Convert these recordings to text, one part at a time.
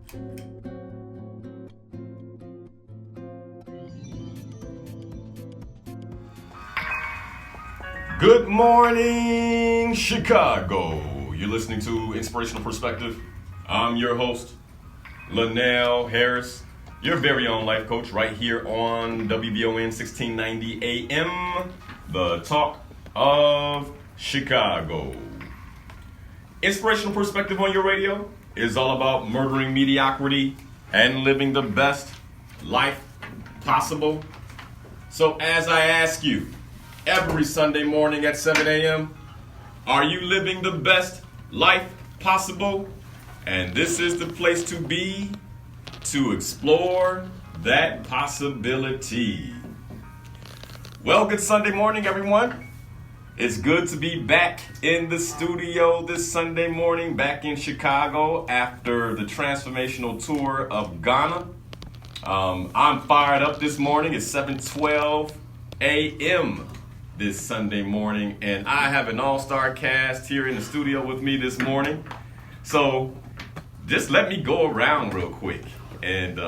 Good morning, Chicago. You're listening to Inspirational Perspective. I'm your host, Linal Harris, your very own life coach, right here on WBON 1690 AM, the talk of Chicago. Inspirational Perspective on your radio is all about murdering mediocrity and living the best life possible. So as I ask you, every Sunday morning at 7 a.m., are you living the best life possible? And this is the place to be to explore that possibility. Well, good Sunday morning, everyone. It's good to be back in the studio this Sunday morning, back in Chicago after the transformational tour of Ghana. I'm fired up this morning. It's 7:12 a.m. this Sunday morning, and I have an all-star cast here in the studio with me this morning. So just let me go around real quick and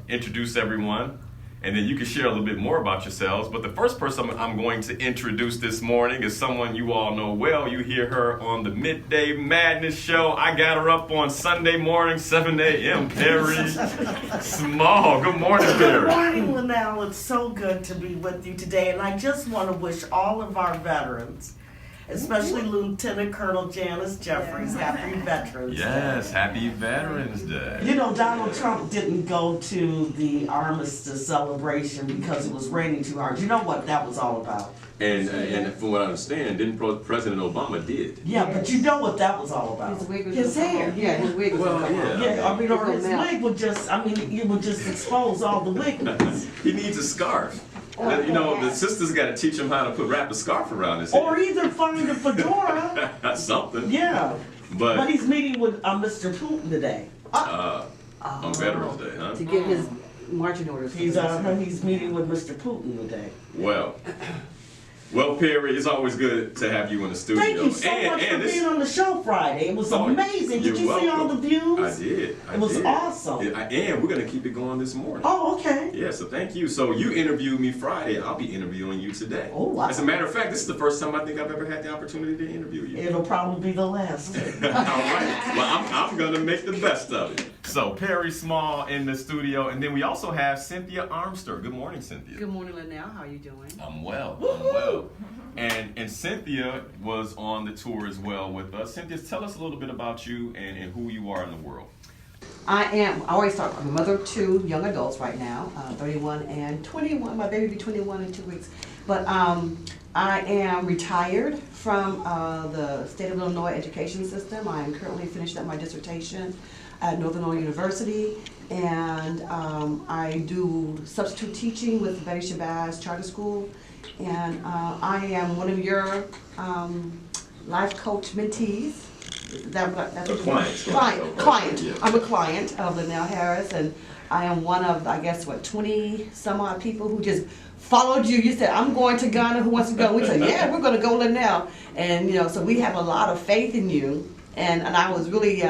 introduce everyone, and then you can share a little bit more about yourselves. But the first person I'm going to introduce this morning is someone you all know well. You hear her on the Midday Madness show. I got her up on Sunday morning, 7 a.m. Perry Small. Good morning, Perry. Good morning, Linal. It's so good to be with you today. And I just want to wish all of our veterans, especially Lieutenant Colonel Janice Jeffries, happy Veterans Day. Yes, happy Veterans Day. You know, Donald Trump didn't go to the armistice celebration because it was raining too hard. You know what that was all about? And from what I understand, President Obama did. Yeah, but you know what that was all about? His hair. Yeah, his wig was Yeah, I mean, or his wig would just, it would just expose all the wickedness. He needs a scarf. You know, the sisters got to teach him how to wrap a scarf around his head. Or either find a fedora. Something. Yeah. But he's meeting with Mr. Putin today. On Veterans Day, huh? to get his marching orders. He's meeting with Mr. Putin today. Well, Perry, it's always good to have you in the studio. Thank you so much for being on the show Friday. It was amazing. Did you see all the views? I did. It was awesome. And we're going to keep it going this morning. Oh, okay. Yeah, so thank you. So you interviewed me Friday. I'll be interviewing you today. Oh, wow. As a matter of fact, this is the first time I think I've ever had the opportunity to interview you. It'll probably be the last. All right. Well, I'm going to make the best of it. So Perry Small in the studio, and then we also have Cynthia Armster. Good morning, Cynthia. Good morning, Linal. How are you doing? I'm well. And Cynthia was on the tour as well with us. Cynthia, tell us a little bit about you and who you are in the world. I always talk. I'm a mother of two young adults right now, 31 and 21. My baby will be 21 in 2 weeks. But I am retired from the state of Illinois education system. I am currently finishing up my dissertation at Northern Illinois University, and I do substitute teaching with Betty Shabazz Charter School, and I am one of your life coach mentees. Client. Yeah. I'm a client of Linal Harris, and I am one of, 20 some odd people who just followed you. You said, I'm going to Ghana, who wants to go? We said, yeah, we're going to go Linal. And, so we have a lot of faith in you, and I was really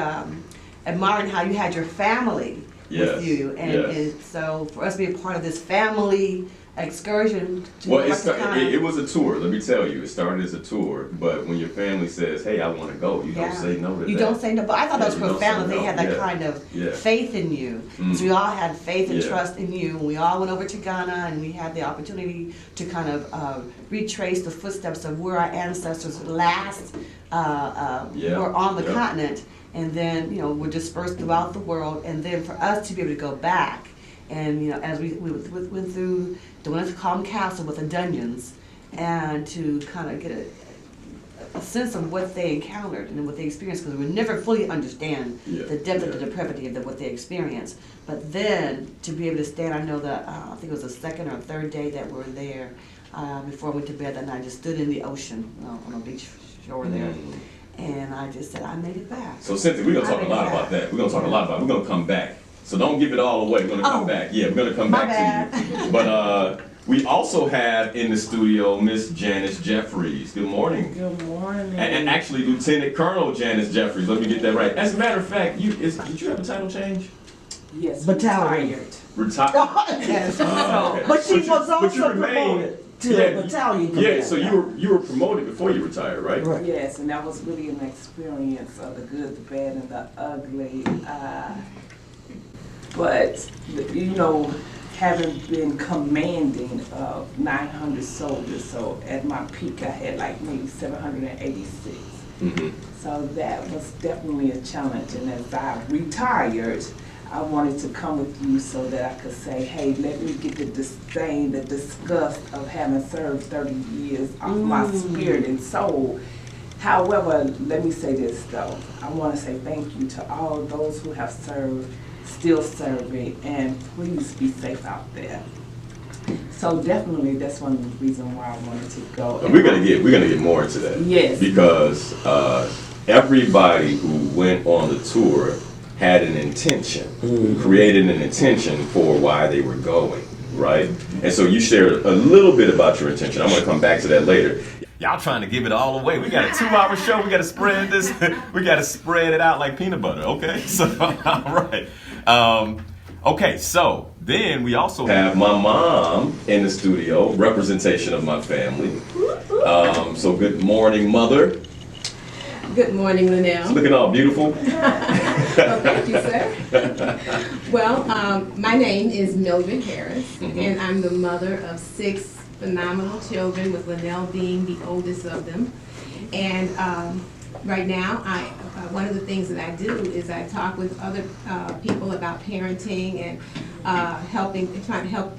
admiring how you had your family with you, and so for us to be a part of this family excursion to it was a tour. Let me tell you, it started as a tour, but when your family says, "Hey, I want to go," you don't say no to that. You don't say no, but I thought that was profound. They had that Yeah. kind of Yeah. faith in you. So we all had faith and Yeah. trust in you. We all went over to Ghana, and we had the opportunity to kind of retrace the footsteps of where our ancestors last were on the continent, and then were dispersed throughout the world, and then for us to be able to go back. And as we went through the Winneconne Castle with the dungeons, and to kind of get a sense of what they encountered and what they experienced, because we would never fully understand the depth of the depravity of what they experienced. But then to be able to stand, I know that I think it was the second or third day that we were there, before I went to bed that night, I just stood in the ocean on a beach shore there. And I just said, I made it back. So Cynthia, we're going to talk a lot about that. We're going to come back. So don't give it all away. We're going to come back. Yeah, we're going to come back to you. But we also have in the studio Miss Janice Jeffries. Good morning. Good morning. And actually, Lieutenant Colonel Janice Jeffries. Let me get that right. As a matter of fact, did you have a title change? Yes, battalion. retired. Yes. Okay. But she was but also you remained- promoted to battalion commander. Yeah, so you were promoted before you retired, right? Right. Yes, and that was really an experience of the good, the bad, and the ugly. But, you know, having been commanding of 900 soldiers, so at my peak I had like maybe 786. Mm-hmm. So that was definitely a challenge. And as I retired, I wanted to come with you so that I could say, hey, let me get the disdain, the disgust of having served 30 years off my spirit and soul. However, let me say this though. I want to say thank you to all those who have served, still serving, and please be safe out there. So definitely that's one of the reasons why I wanted to go. And we're gonna get more into that. Yes. Because everybody who went on the tour had an intention, created an intention for why they were going, right? And so you shared a little bit about your intention. I'm gonna come back to that later. Y'all trying to give it all away. We got a 2-hour show. We got to spread this. We got to spread it out like peanut butter. Okay, so all right. Okay, so then we also have my mom in the studio, representation of my family. So good morning, mother. Good morning, Linal. Looking all beautiful. Well, thank you, sir. Well, my name is Mildred Harris, and I'm the mother of 6 phenomenal children, with Linal being the oldest of them. And right now, one of the things that I do is I talk with other people about parenting and trying to help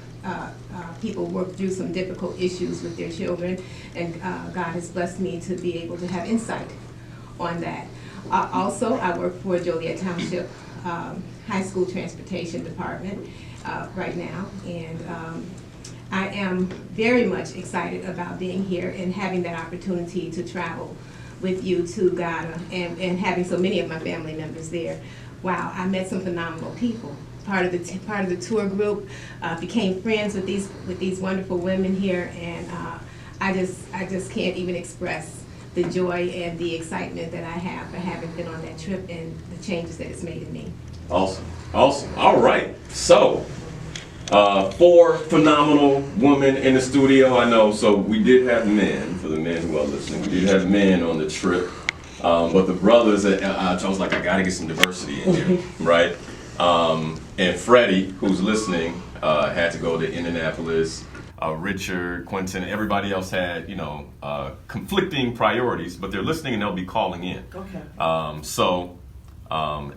people work through some difficult issues with their children. And God has blessed me to be able to have insight on that. Also, I work for Joliet Township High School Transportation Department right now, and I am very much excited about being here and having that opportunity to travel with you to Ghana and having so many of my family members there. Wow, I met some phenomenal people. Part of the tour group, became friends with these wonderful women here, and I just can't even express the joy and the excitement that I have for having been on that trip and the changes that it's made in me. Awesome, awesome. All right, so 4 phenomenal women in the studio. I know, so we did have men, for the men who are listening, we did have men on the trip, but the brothers, I was like, I gotta get some diversity in here, right? And Freddie, who's listening, had to go to Indianapolis. Richard, Quentin, everybody else had, conflicting priorities, but they're listening and they'll be calling in. Okay. So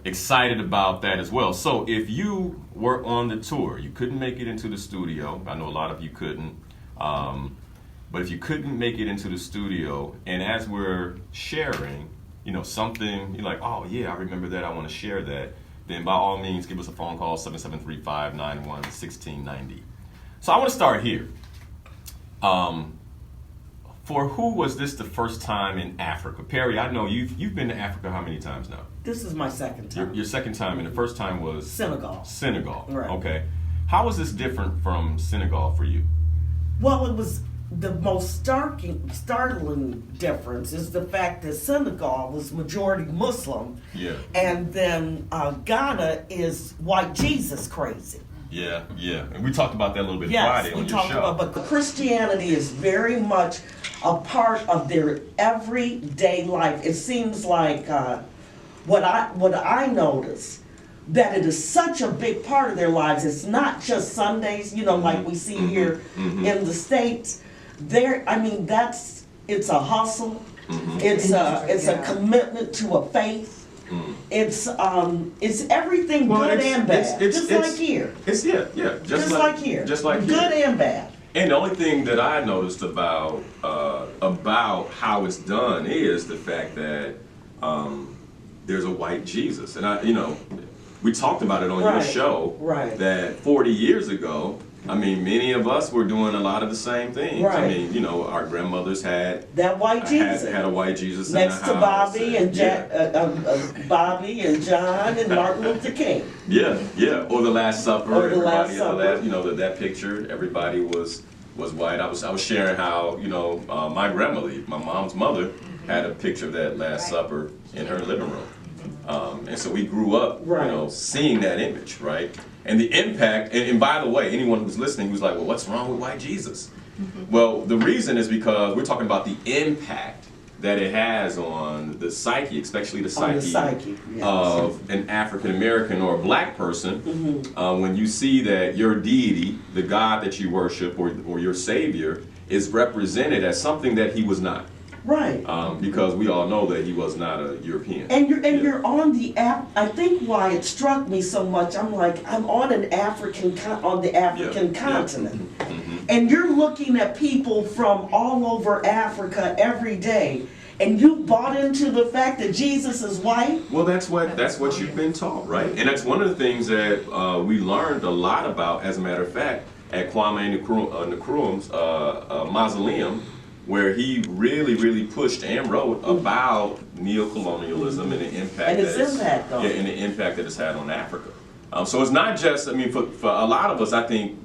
excited about that as well. So if you were on the tour, you couldn't make it into the studio. I know a lot of you couldn't. But if you couldn't make it into the studio, and as we're sharing, something, you're like, oh yeah, I remember that, I want to share that, then by all means, give us a phone call, 773-591-1690. So I want to start here. For who was this the first time in Africa? Perry, I know you've been to Africa how many times now? This is my second time. Your second time, and the first time was? Senegal. Senegal, Right. Okay. How was this different from Senegal for you? Well, it was the most startling difference is the fact that Senegal was majority Muslim. Yeah. And then Ghana is white Jesus crazy. Yeah. And we talked about that a little bit Yes, Friday on we your talked show. about, but Christianity is very much a part of their everyday life. It seems like what I notice, that it is such a big part of their lives. It's not just Sundays, like we see here in the States. It's a hustle. It's a commitment to a faith. It's everything good and bad, just like here. Just like here. Good and bad. And the only thing that I noticed about how it's done is the fact that there's a white Jesus, and we talked about it on your show. Right. That 40 years ago, many of us were doing a lot of the same things. Right. Our grandmothers had that white Jesus. Had a white Jesus next in the to house. Bobby and John and Martin Luther King. Yeah. Or the Last Supper. Or the Last Everybody Supper. at the last, that picture, everybody was white. I was sharing how my grandmother, my mom's mother, had a picture of that Last Supper in her living room. And so we grew up, Right. seeing that image, right? And the impact, and by the way, anyone who's listening who's like, well, what's wrong with white Jesus? Well, the reason is because we're talking about the impact that it has on the psyche, especially the On the psyche, psyche, yes. of an African American or a black person. When you see that your deity, the God that you worship, or your Savior, is represented as something that he was not. Right. Because we all know that he was not a European. And you're on the app. I think why it struck me so much. I'm like, I'm on the African continent, and you're looking at people from all over Africa every day, and you bought into the fact that Jesus is white. Well, that's what you've been taught, right? And that's one of the things that we learned a lot about. As a matter of fact, at Kwame Nkrumah's mausoleum, where he really pushed and wrote about neocolonialism and the impact And its impact on it. and the impact that it's had on Africa. So it's not just, for a lot of us,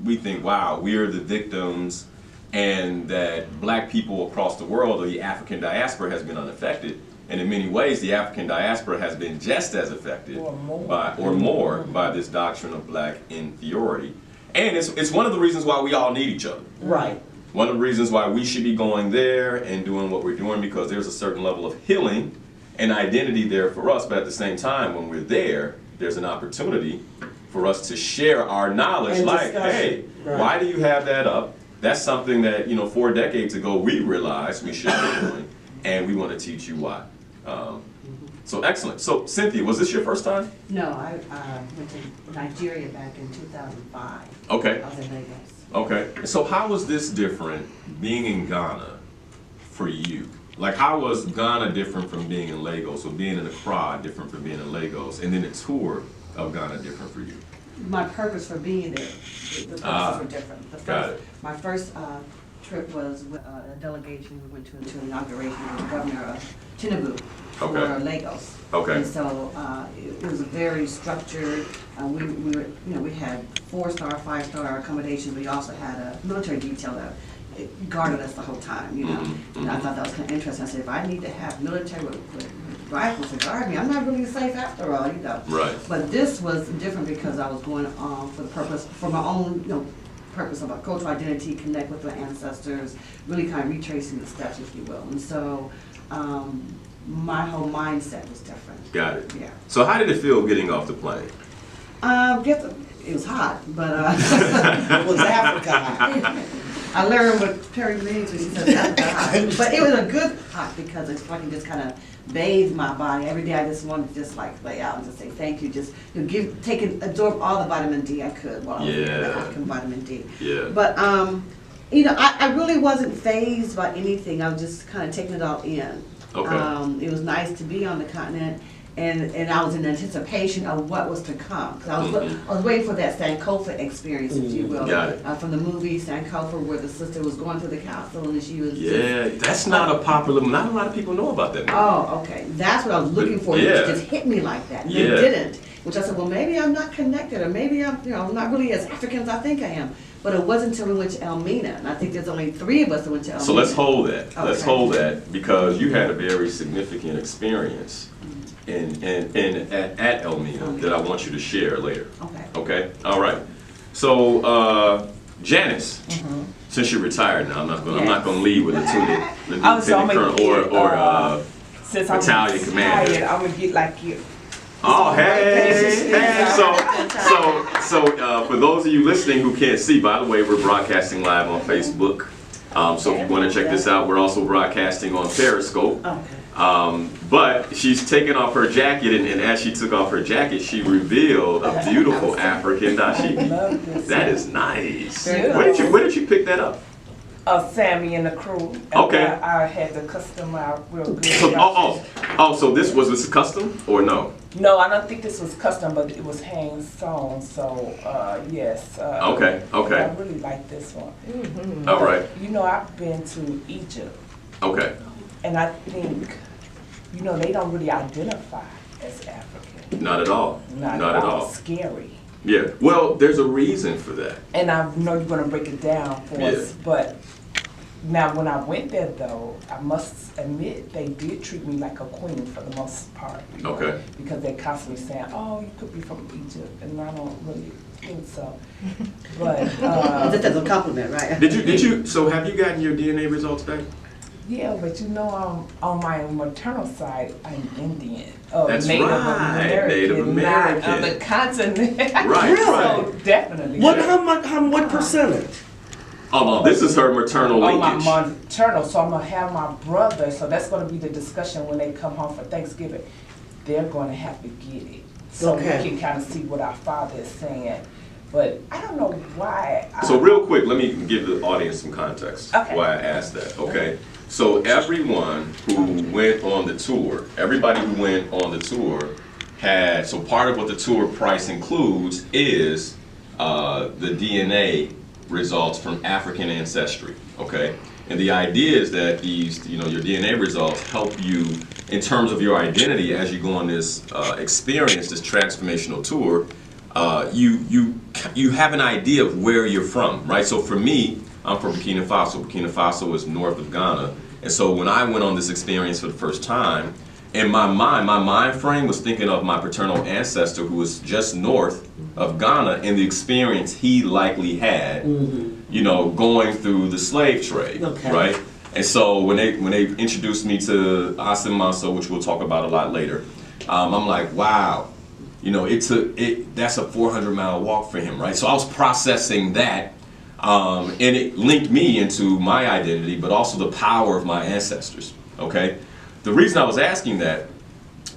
we think, wow, we're the victims, and that black people across the world, or the African diaspora, has been unaffected. And in many ways, the African diaspora has been just as affected, or more, by this doctrine of black inferiority. And it's one of the reasons why we all need each other. Right. One of the reasons why we should be going there and doing what we're doing, because there's a certain level of healing and identity there for us. But at the same time, when we're there, there's an opportunity for us to share our knowledge. And like, discussion. hey, Right. why do you have that up? That's something that 4 decades ago we realized we should be doing, and we want to teach you why. So excellent. So Cynthia, was this your first time? No, I went to Nigeria back in 2005. Okay. I was in Lagos. Okay. So how was this different, being in Ghana, for you? Like, how was Ghana different from being in Lagos, or being in Accra different from being in Lagos, and then the tour of Ghana different for you? My purpose for being there, the purposes were different. Got it. My first trip was with a delegation. We went to an inauguration with the governor of Tinubu for Lagos. Okay. And so it was a very structured. We had 4-star, 5-star accommodations. We also had a military detail that it guarded us the whole time. And I thought that was kind of interesting. I said, if I need to have military with rifles to guard me, I'm not really safe after all. Right. But this was different because I was going for my own, purpose of a cultural identity, connect with the ancestors, really kind of retracing the steps, if you will. And so my whole mindset was different. Got it. Yeah. So how did it feel getting off the plane? It was hot, but It was Africa hot. I learned what Perry means when she says Africa hot. But it was a good hot because it's like it just kind of bathed my body. Every day I just wanted to just like lay out and just say thank you. Just absorb all the vitamin D I could while I was there, the African vitamin D. Yeah. But I really wasn't fazed by anything. I was just kind of taking it all in. Okay. It was nice to be on the continent. And I was in anticipation of what was to come. 'Cause I was waiting for that Sankofa experience, if you will. Got it. From the movie Sankofa, where the sister was going through the castle and she was. Yeah, that's not a popular. Not a lot of people know about that movie. Oh, okay. That's what I was looking for. Yeah. It just hit me like that. And Yeah. it didn't. Which I said, well, maybe I'm not connected, or maybe I'm not really as African as I think I am. But it wasn't until we went to Elmina, and I think there's only 3 of us that went to Elmina. So let's hold that. Let's Okay. hold that, because you had a very significant experience at Elmina that I want you to share later. Okay. Okay. All right. So Janice, since you're retired now, I'm not going to lead with lieutenant So I'm gonna colonel or since I'm battalion commander. retired, I'm gonna get like you. Oh, hey. So for those of you listening who can't see, by the way, we're broadcasting live on Facebook. So if you want to check this out, we're also broadcasting on Periscope. Okay. But she's taken off her jacket, and as she took off her jacket, she revealed a beautiful African dashiki. Love this. That is nice. Yeah. Where did you pick that up? Sammy and the crew. Okay. I had to custom out real good. So this was custom or no? No, I don't think this was custom, but it was hand sewn. So yes. Okay. I really like this one. All right. I've been to Egypt, Okay. and I think, they don't really identify as African. Not at all. Not at all. Scary. Yeah. Well, there's a reason for that. And I know you're gonna break it down for us, but Now, when I went there, though, I must admit they did treat me like a queen for the most part. You know, Okay. because they're constantly saying, "Oh, you could be from Egypt," and I don't really think so. But Just as a compliment, right? Did you? So have you gotten your DNA results back? yeah, but you know, on my maternal side, I'm Indian. That's Native right, American, Native American. not of the continent. Right, So right. definitely. What percentage? Oh no, this is her maternal On my linkage. maternal, so I'm gonna have my brother, so that's gonna be the discussion when they come home for Thanksgiving. They're gonna have to get it. So Okay. we can kind of see what our father is saying. But I don't know why. So real quick, let me give the audience some context Okay. why I asked that, okay? So everyone who went on the tour, everybody who went on the tour had, so part of what the tour price includes is the DNA results from African ancestry, okay? And the idea is that these, your DNA results help you in terms of your identity as you go on this experience, this transformational tour. You have an idea of where you're from, right? So for me, I'm from Burkina Faso. Burkina Faso is north of Ghana. And so when I went on this experience for the first time, in my mind frame was thinking of my paternal ancestor who was just north of Ghana and the experience he likely had, going through the slave trade, Okay. right? And so when they introduced me to Asim Manso, which we'll talk about a lot later, I'm like, wow, that's a 400-mile walk for him, right? So I was processing that, and it linked me into my identity, but also the power of my ancestors, okay? The reason I was asking that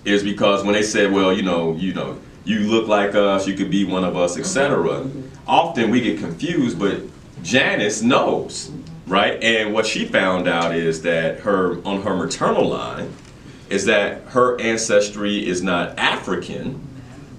is because when they said, well, you look like us, you could be one of us, etc. Often we get confused, but Janice knows, right? And what she found out is that on her maternal line is that her ancestry is not African,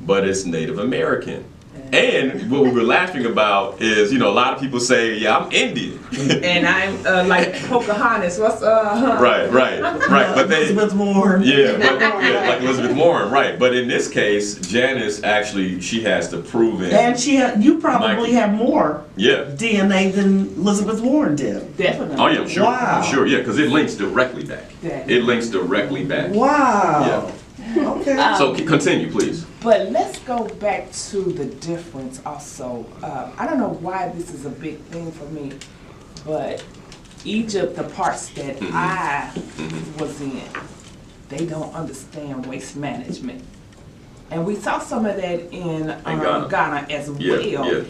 but it's Native American. And what we were laughing about is, a lot of people say, yeah, I'm Indian. And I'm like Pocahontas. What's Right. But they, Elizabeth Warren. like Elizabeth Warren, right? But in this case, Janice actually she has to prove it. And you probably have more Yeah. DNA than Elizabeth Warren did. Definitely. Oh yeah, I'm sure. Wow. I'm sure. Yeah, because it links directly back. Yeah. It links directly back. Wow. Okay. So continue, please. But let's go back to the difference also. I don't know why this is a big thing for me, but Egypt, the parts that I was in, they don't understand waste management. And we saw some of that in Ghana as well. Yeah.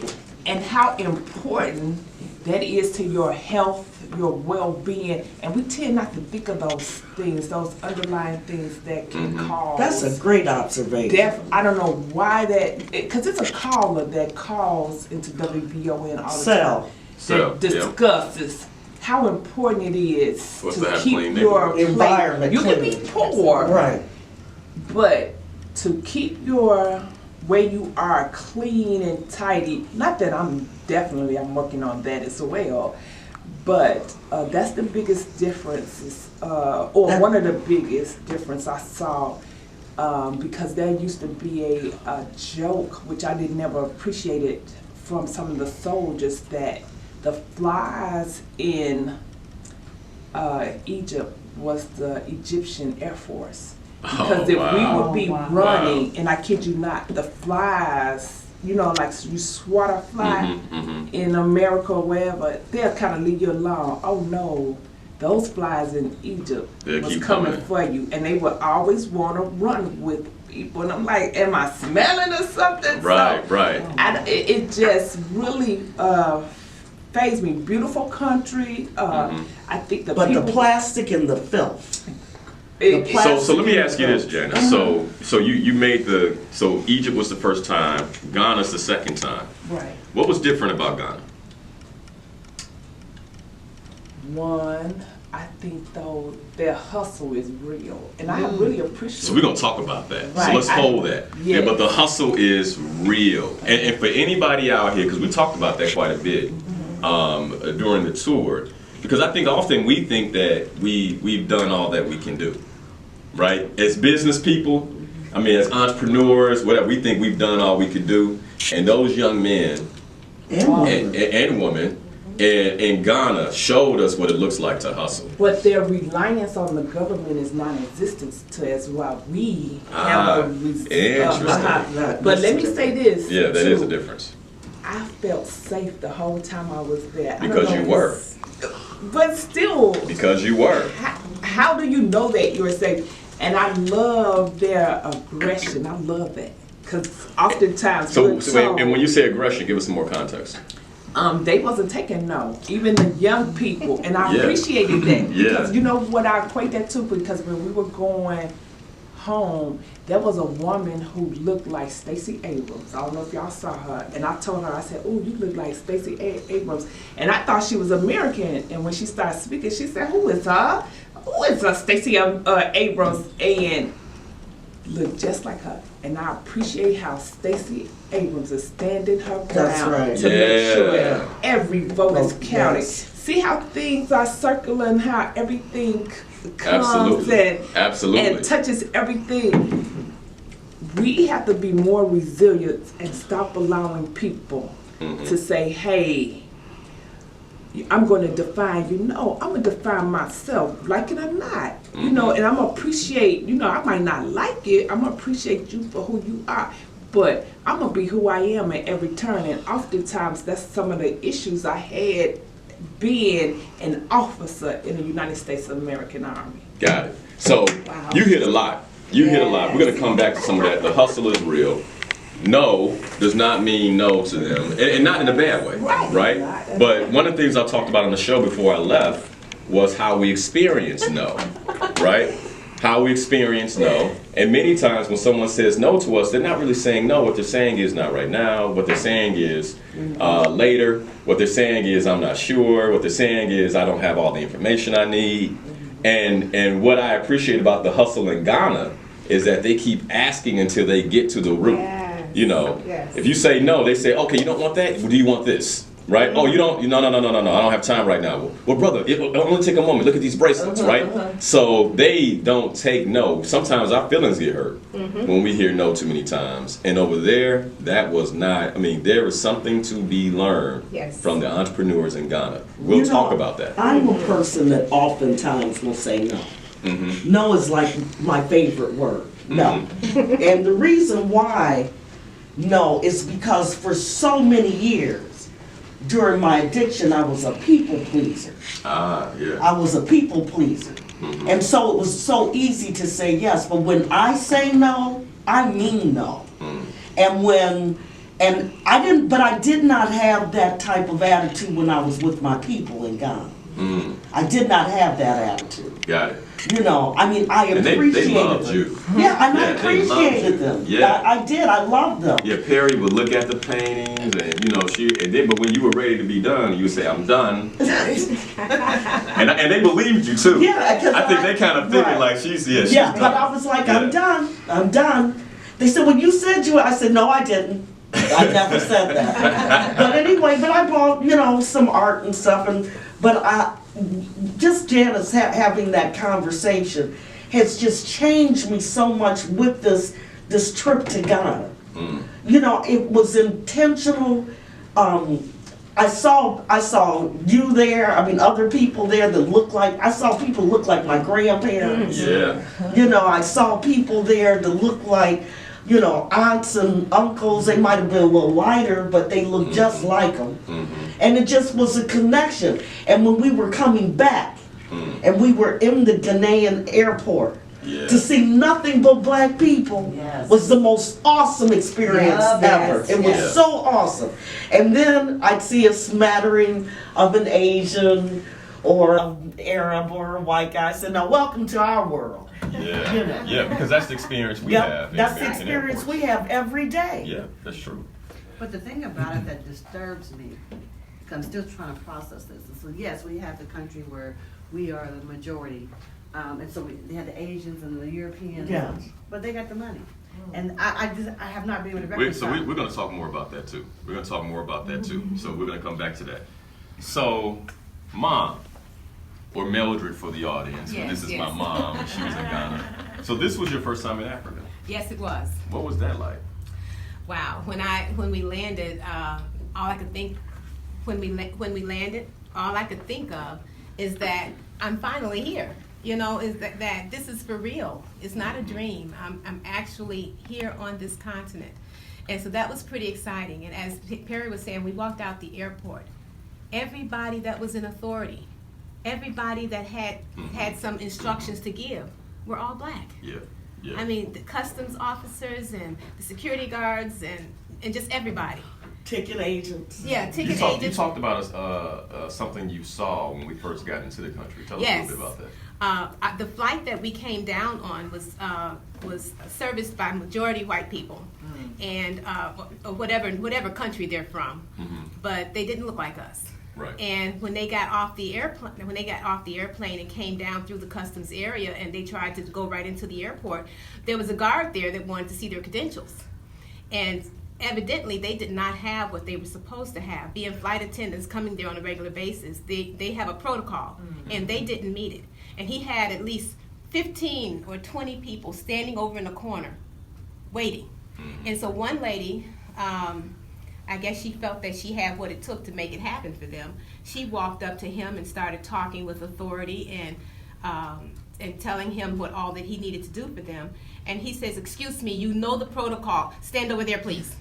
And how important that is to your health, your well-being, and we tend not to think of those things, those underlying things that can cause. That's a great observation. I don't know why that, because it's a caller that calls into WBON all the Cell. time. Cell, That discusses how important it is For us to to have keep clean your neighborhoods. Environment You can clean. be poor, Right. but to keep your where you are clean and tidy. Not that I'm working on that as well, but that's the biggest difference, one of the biggest difference I saw, because there used to be a joke which I never appreciated from some of the soldiers that the flies in Egypt was the Egyptian Air Force. Because if we would be running, and I kid you not, the flies, like you swat a fly in America or wherever, they'll kind of leave you alone. Oh no, those flies in Egypt was coming for you. And they would always want to run with people. And I'm like, am I smelling or something? Right. It just really fazed me. Beautiful country. I think the people. But the plastic and the filth. So let me ask you this, Janice. So you made so Egypt was the first time, Ghana's the second time. Right. What was different about Ghana? One, I think though their hustle is real, and I really appreciate. So we're gonna talk about that. Right. So let's hold that. Yeah. But the hustle is real, and for anybody out here, because we talked about that quite a bit during the tour, because I think often we think that we've done all that we can do, right? As business people, as entrepreneurs, whatever, we think we've done all we could do, and those young men and women in Ghana showed us what it looks like to hustle. But their reliance on the government is non-existent to as well. We have interesting. But let me say this. Yeah, that is a difference. I felt safe the whole time I was there. Because you were. But still. Because you were. How do you know that you're safe? And I love their aggression. I love that. Because oftentimes. So and when you say aggression, give us some more context. They wasn't taking no, even the young people, and I appreciated that. Because you know what I equate that to? Because when we were going home, there was a woman who looked like Stacey Abrams. I don't know if y'all saw her, and I told her, I said, "Oh, you look like Stacey Abrams," and I thought she was American. And when she started speaking, she said, "Who is her? Who is Stacey Abrams?" And looked just like her. And I appreciate how Stacey Abrams is standing her ground to make sure every vote is counted. Yes. See how things are circling, how everything comes and touches everything. We have to be more resilient and stop allowing people to say, hey, I'm going to define you. No, I'm going to define myself, like it or not. You know, and I'm going to appreciate, you know, I might not like it. I'm going to appreciate you for who you are. But I'm going to be who I am at every turn. And oftentimes, that's some of the issues I had being an officer in the United States of American Army. Got it. So you hit a lot. You hit a lot. We're going to come back to some of that. The hustle is real. No does not mean no to them, and not in a bad way, right? But one of the things I talked about on the show before I left was how we experience no, right? How we experience no. And many times when someone says no to us, they're not really saying no. What they're saying is not right now. What they're saying is later. What they're saying is I'm not sure. What they're saying is I don't have all the information I need. And what I appreciate about the hustle in Ghana is that they keep asking until they get to the root. You know, if you say no, they say, okay, you don't want that? Well, do you want this? Right? Oh, you don't? No, I don't have time right now. Well, brother, it'll only take a moment. Look at these bracelets, right? So they don't take no. Sometimes our feelings get hurt when we hear no too many times. And over there, that was not, I mean, there is something to be learned from the entrepreneurs in Ghana. We'll talk about that. I'm a person that oftentimes will say no. No is like my favorite word. No. And the reason why no is because for so many years during my addiction I was a people pleaser. I was a people pleaser. And so it was so easy to say yes, but when I say no, I mean no. I did not have that type of attitude when I was with my people in Ghana. I did not have that attitude. Got it. You know, I mean, I appreciated they loved them. you. Yeah, and I appreciated them. Yeah, I did. I loved them. Yeah, Perry would look at the paintings, and you know, but when you were ready to be done, you would say, "I'm done," and they believed you too. Yeah, because I think they kind of figured like she's but I was like, I'm done. They said, "Well, you said you." I said, "No, I didn't. I never said that." But anyway, I bought some art and stuff, but just Janice having that conversation has just changed me so much with this trip to Ghana. You know, it was intentional. I saw you there. I mean, other people there that I saw people look like my grandparents. Yeah. You know, I saw people there that looked like, aunts and uncles. They might have been a little lighter, but they looked just like them. And it just was a connection. And when we were coming back, and we were in the Ghanaian airport, to see nothing but black people was the most awesome experience ever. It was so awesome. And then I'd see a smattering of an Asian or an Arab or a white guy. I said, "Now, welcome to our world." Yeah, because that's the experience we have. That's the experience we have every day. Yeah, that's true. But the thing about it that disturbs me, because I'm still trying to process this. And so yes, we have the country where we are the majority, and so they have the Asians and the Europeans. But they got the money, and I have not been able to reconcile. So we're going to talk more about that too. So we're going to come back to that. So, Mom. Or Mildred for the audience. This is my mom, and she was in Ghana. So this was your first time in Africa? Yes, it was. What was that like? Wow. When we landed, all I could think when we landed, all I could think of is that I'm finally here. You know, is that this is for real. It's not a dream. I'm actually here on this continent. And so that was pretty exciting. And as Perry was saying, we walked out the airport. Everybody that was in authority, everybody that had some instructions to give, were all black. Yeah. Yeah. I mean, the customs officers and the security guards and just everybody. Ticket agents. Yeah, ticket You agents. talked about something you saw when we first got into the country. Tell us a little bit about that. The flight that we came down on was serviced by majority white people, and whatever country they're from, but they didn't look like us. Right. And when they got off the airplane and came down through the customs area, and they tried to go right into the airport, there was a guard there that wanted to see their credentials, and evidently they did not have what they were supposed to have. Being flight attendants coming there on a regular basis, they have a protocol, and they didn't meet it. And he had at least 15 or 20 people standing over in a corner waiting. And so one lady, I guess she felt that she had what it took to make it happen for them. She walked up to him and started talking with authority and telling him all that he needed to do for them. And he says, "Excuse me, you know the protocol. Stand over there, please."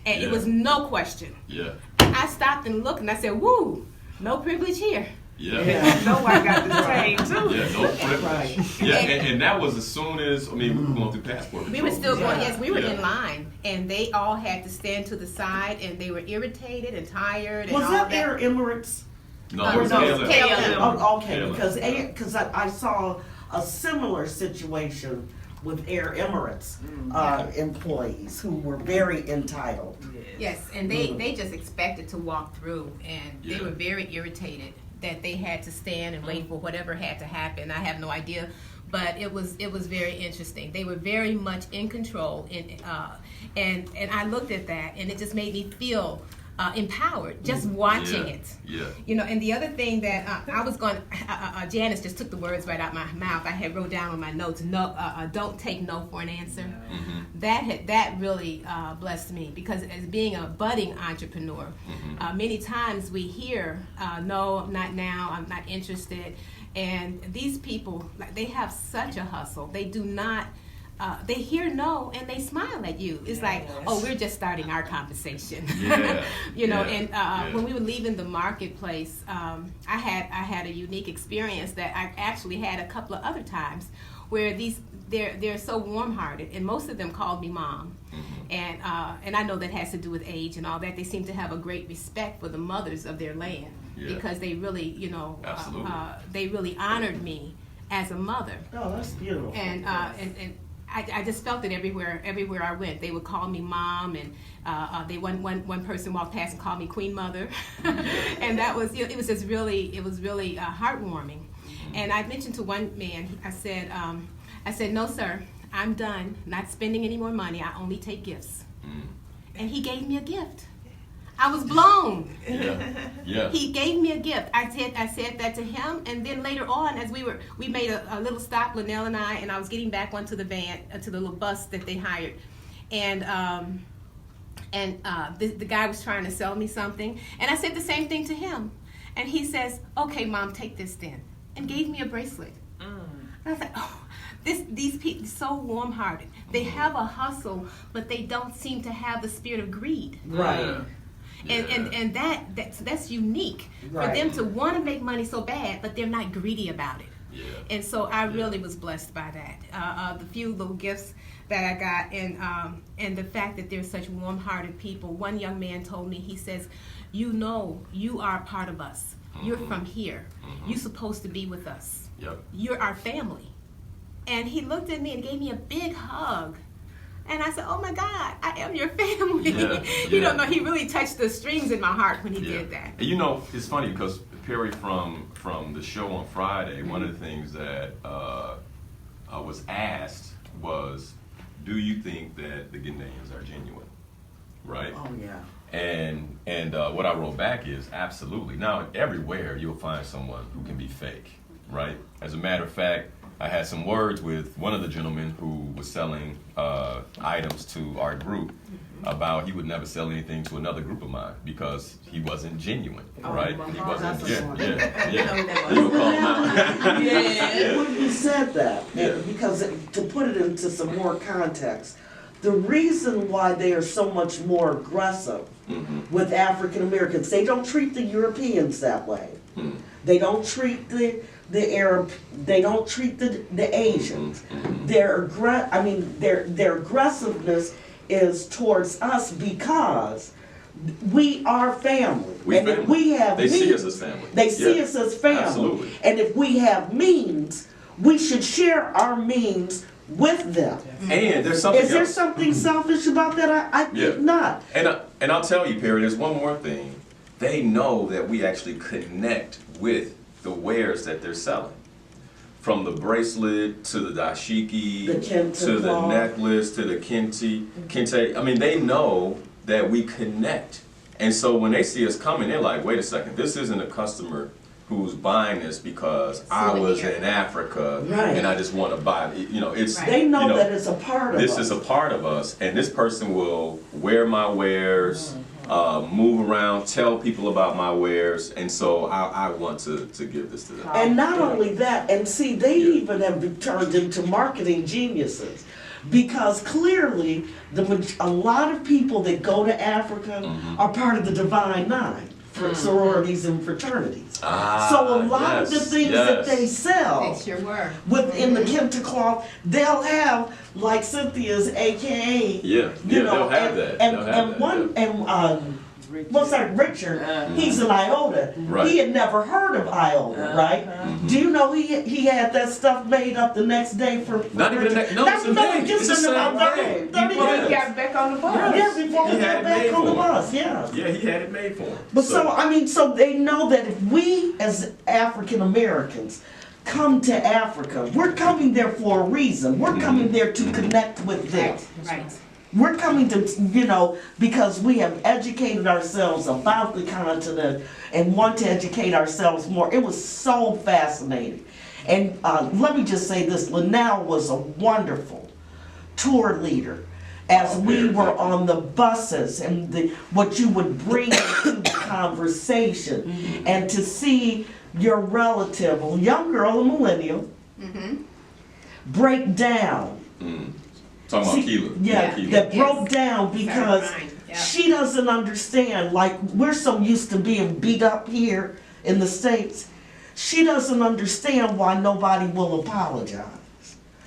And it was no question. Yeah. I stopped and looked, and I said, "Woo, no privilege here." Yeah. Nobody got the same too. Yeah, no privilege. Right. Yeah, and that was as soon as, we were going through passport control. We were still going, Yeah. yes, we were Yeah. in line, and they all had to stand to the side, and they were irritated and tired and Was all that that. Air Emirates? No, it was no, KLM. KLM. Oh, okay, KLM. because I saw a similar situation with Air Emirates employees who were very entitled. Yes, and they just expected to walk through, and they Yeah. were very irritated that they had to stand and wait for whatever had to happen. I have no idea, but it was very interesting. They were very much in control, and I looked at that, and it just made me feel empowered just watching Yeah. it. Yeah. You know, and the other thing that I was going, Janice just took the words right out my mouth. I had wrote down on my notes, no, don't take no for an answer. That really blessed me, because as being a budding entrepreneur, many times we hear, no, not now, I'm not interested. And these people, they have such a hustle. They do not. They hear no and they smile at you. It's like, oh, we're just starting our conversation. Yeah. You know, Yeah. and when we were leaving the marketplace, I had a unique experience that I actually had a couple of other times, where they're so warm-hearted, and most of them called me mom, and I know that has to do with age and all that. They seem to have a great respect for the mothers of their land, because they really, Absolutely. they really honored me as a mother. Oh, that's beautiful. And I just felt it everywhere I went. They would call me mom, and one person walked past and called me Queen Mother, and that was, it was just really heartwarming. And I mentioned to one man, I said, no sir, I'm done, not spending any more money. I only take gifts. And he gave me a gift. I was blown. Yeah. He gave me a gift. I said that to him, and then later on, as we made a little stop, Linal and I was getting back onto the van, to the little bus that they hired, and the guy was trying to sell me something, and I said the same thing to him, and he says, "Okay, Mom, take this then," and gave me a bracelet. And I was like, oh, these people are so warm-hearted. They have a hustle, but they don't seem to have the spirit of greed. Right. And that's unique for Right. them to want to make money so bad, but they're not greedy about it. Yeah. And so I really was blessed by that. The few little gifts that I got, and the fact that they're such warm-hearted people. One young man told me, he says, "You know, you are a part of us. You're from here. You're supposed to be with us. Yep. You're our family." And he looked at me and gave me a big hug. And I said, "Oh my God, I am your family." Yeah, You yeah. don't know, he really touched the strings in my heart when he did that. And it's funny because Perry from the show on Friday, one of the things that was asked was, do you think that the Ghanaians are genuine? Right? Oh, yeah. And what I wrote back is absolutely. Now, everywhere you'll find someone who can be fake, right? As a matter of fact, I had some words with one of the gentlemen who was selling items to our group about he would never sell anything to another group of mine because he wasn't genuine, right? He wasn't. Yeah. You would call him out. Yeah, when you said that, Yeah. because to put it into some more context, the reason why they are so much more aggressive with African Americans, they don't treat the Europeans that way. They don't treat the Arab, they don't treat the Asians. Their aggressiveness is towards us because we are family. If we have They see us as family. They see us as family. Absolutely. And if we have means, we should share our means with them. And there's something Is there else. something selfish about that? I think not. And I'll tell you, Perry, there's one more thing. They know that we actually connect with the wares that they're selling. From the bracelet to the dashiki The kente to the cloth. necklace to the kente. I mean, they know that we connect. And so when they see us coming, they're like, wait a second, this isn't a customer who's buying this because I was in Africa Right. and I just want to buy it. You know, it's They know, you know, that it's a part of this us. is a part of us, and this person will wear my wares, move around, tell people about my wares, and so I want to give this to them. And not only that, and see, they even have been turned into marketing geniuses. Because clearly, a lot of people that go to Africa are part of the Divine Nine, for sororities and fraternities. So a lot of the things that they sell They sure were. within the kente cloth, they'll have, like Cynthia's, AKA, They'll have that. and They'll have that, what's that, Richard, he's an iota. Right. He had never heard of iota, right? Do you know he had that stuff made up the next day for Not even the next, no, it's a day. It's the same day. He got back on the bus. Yeah, before He we had got it back made on the for him. bus, yeah. Yeah, he had it made for him. But so they know that if we as African Americans come to Africa, we're coming there for a reason. We're coming there to connect with them. Right. We're coming to, because we have educated ourselves about the continent and want to educate ourselves more. It was so fascinating. And let me just say this, Linal was a wonderful tour leader. As we were on the buses and what you would bring into the conversation, and to see your relative, a young girl, a millennial, break down. Talking about See, Keela. yeah, Keela. that broke down because Fine. Yeah. she doesn't understand, like we're so used to being beat up here in the States, she doesn't understand why nobody will apologize.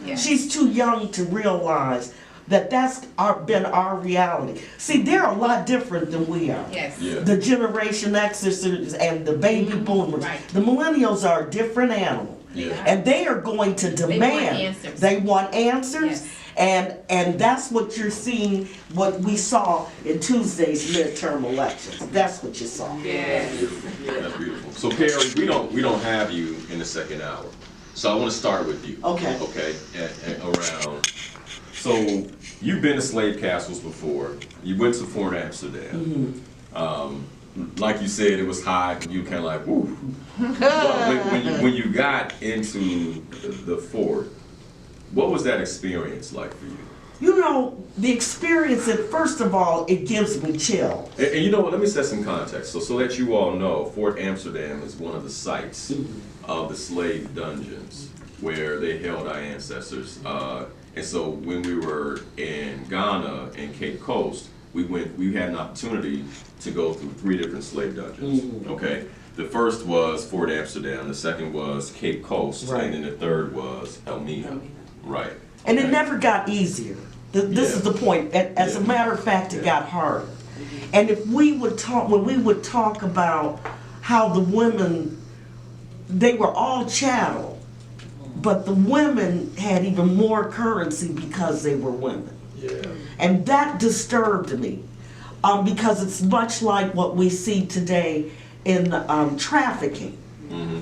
Yeah. She's too young to realize that that's been our reality. See, they're a lot different than we are. Yes. Yeah. The Generation Xers and the baby boomers. Right. The millennials are a different animal. Yeah. And they are going to demand. answers. They want answers. Yes. And that's what you're seeing, what we saw in Tuesday's midterm elections. That's what you saw. That's beautiful. So Perry, we don't have you in the second hour. So I want to start with you. Okay. Okay. Around. So you've been to slave castles before. You went to Fort Amsterdam. Like you said, it was hot. You kind of like, woo. But when you got into the fort, what was that experience like for you? The experience, first of all, it gives me chills. And you know what, let me set some context. So that you all know, Fort Amsterdam is one of the sites of the slave dungeons where they held our ancestors. And so when we were in Ghana and Cape Coast, we had an opportunity to go through 3 different slave dungeons, okay? The first was Fort Amsterdam, the second was Cape Coast, Right. and then the third was Elmina, right? And it Okay. never got easier. This is the point. As a matter of fact, it got harder. And if we would talk, when we would talk about how the women, they were all chattel, but the women had even more currency because they were women. Yeah. And that disturbed me, because it's much like what we see today in trafficking.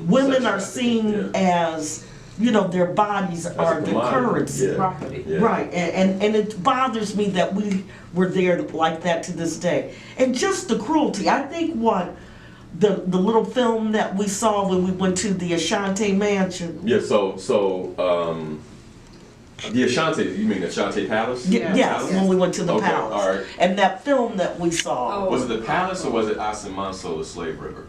Women are seen as, their bodies are the currency. Yeah. Property. Yeah. Right, and it bothers me that we were there like that to this day. And just the cruelty. I think what the little film that we saw when we went to the Ashanti Mansion. Yeah, the Ashanti, you mean the Ashanti Palace? Yes, when we went to the Okay, palace. all right. And that film that we saw. Was it the palace or was it Asimanso, the slave river?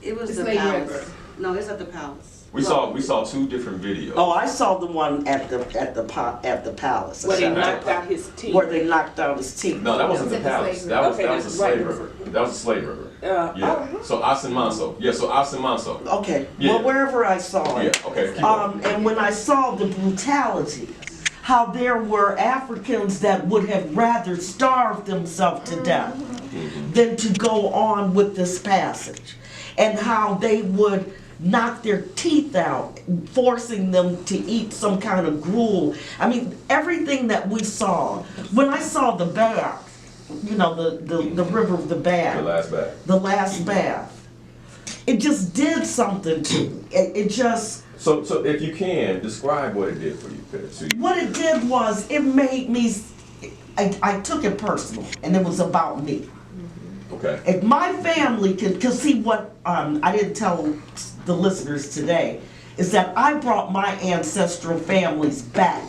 It was It's the Lady palace. River. No, it's at the palace. We saw two different videos. Oh, I saw the one at the palace. Where they Ashanti knocked Palace. out his teeth. Where they knocked out his teeth. No, that wasn't the Is that the palace. slave That was river? the Okay, slave that's river. That was the slave river. Oh, Yeah. So Asimanso. Yeah. So Asimanso. Okay, Yeah. well, wherever I saw it. Yeah. Okay. Keep going. And when I saw the brutality, how there were Africans that would have rather starved themselves to death than to go on with this passage, and how they would knock their teeth out, forcing them to eat some kind of gruel. I mean, everything that we saw. When I saw the bath, you know, the river of the bath. The last back. The last bath. It just did something to me. It just, So if you can describe what it did for you, what it did was, it made me, I took it personal, and it was about me. Okay. If my family could see what, I didn't tell the listeners today, is that I brought my ancestral families back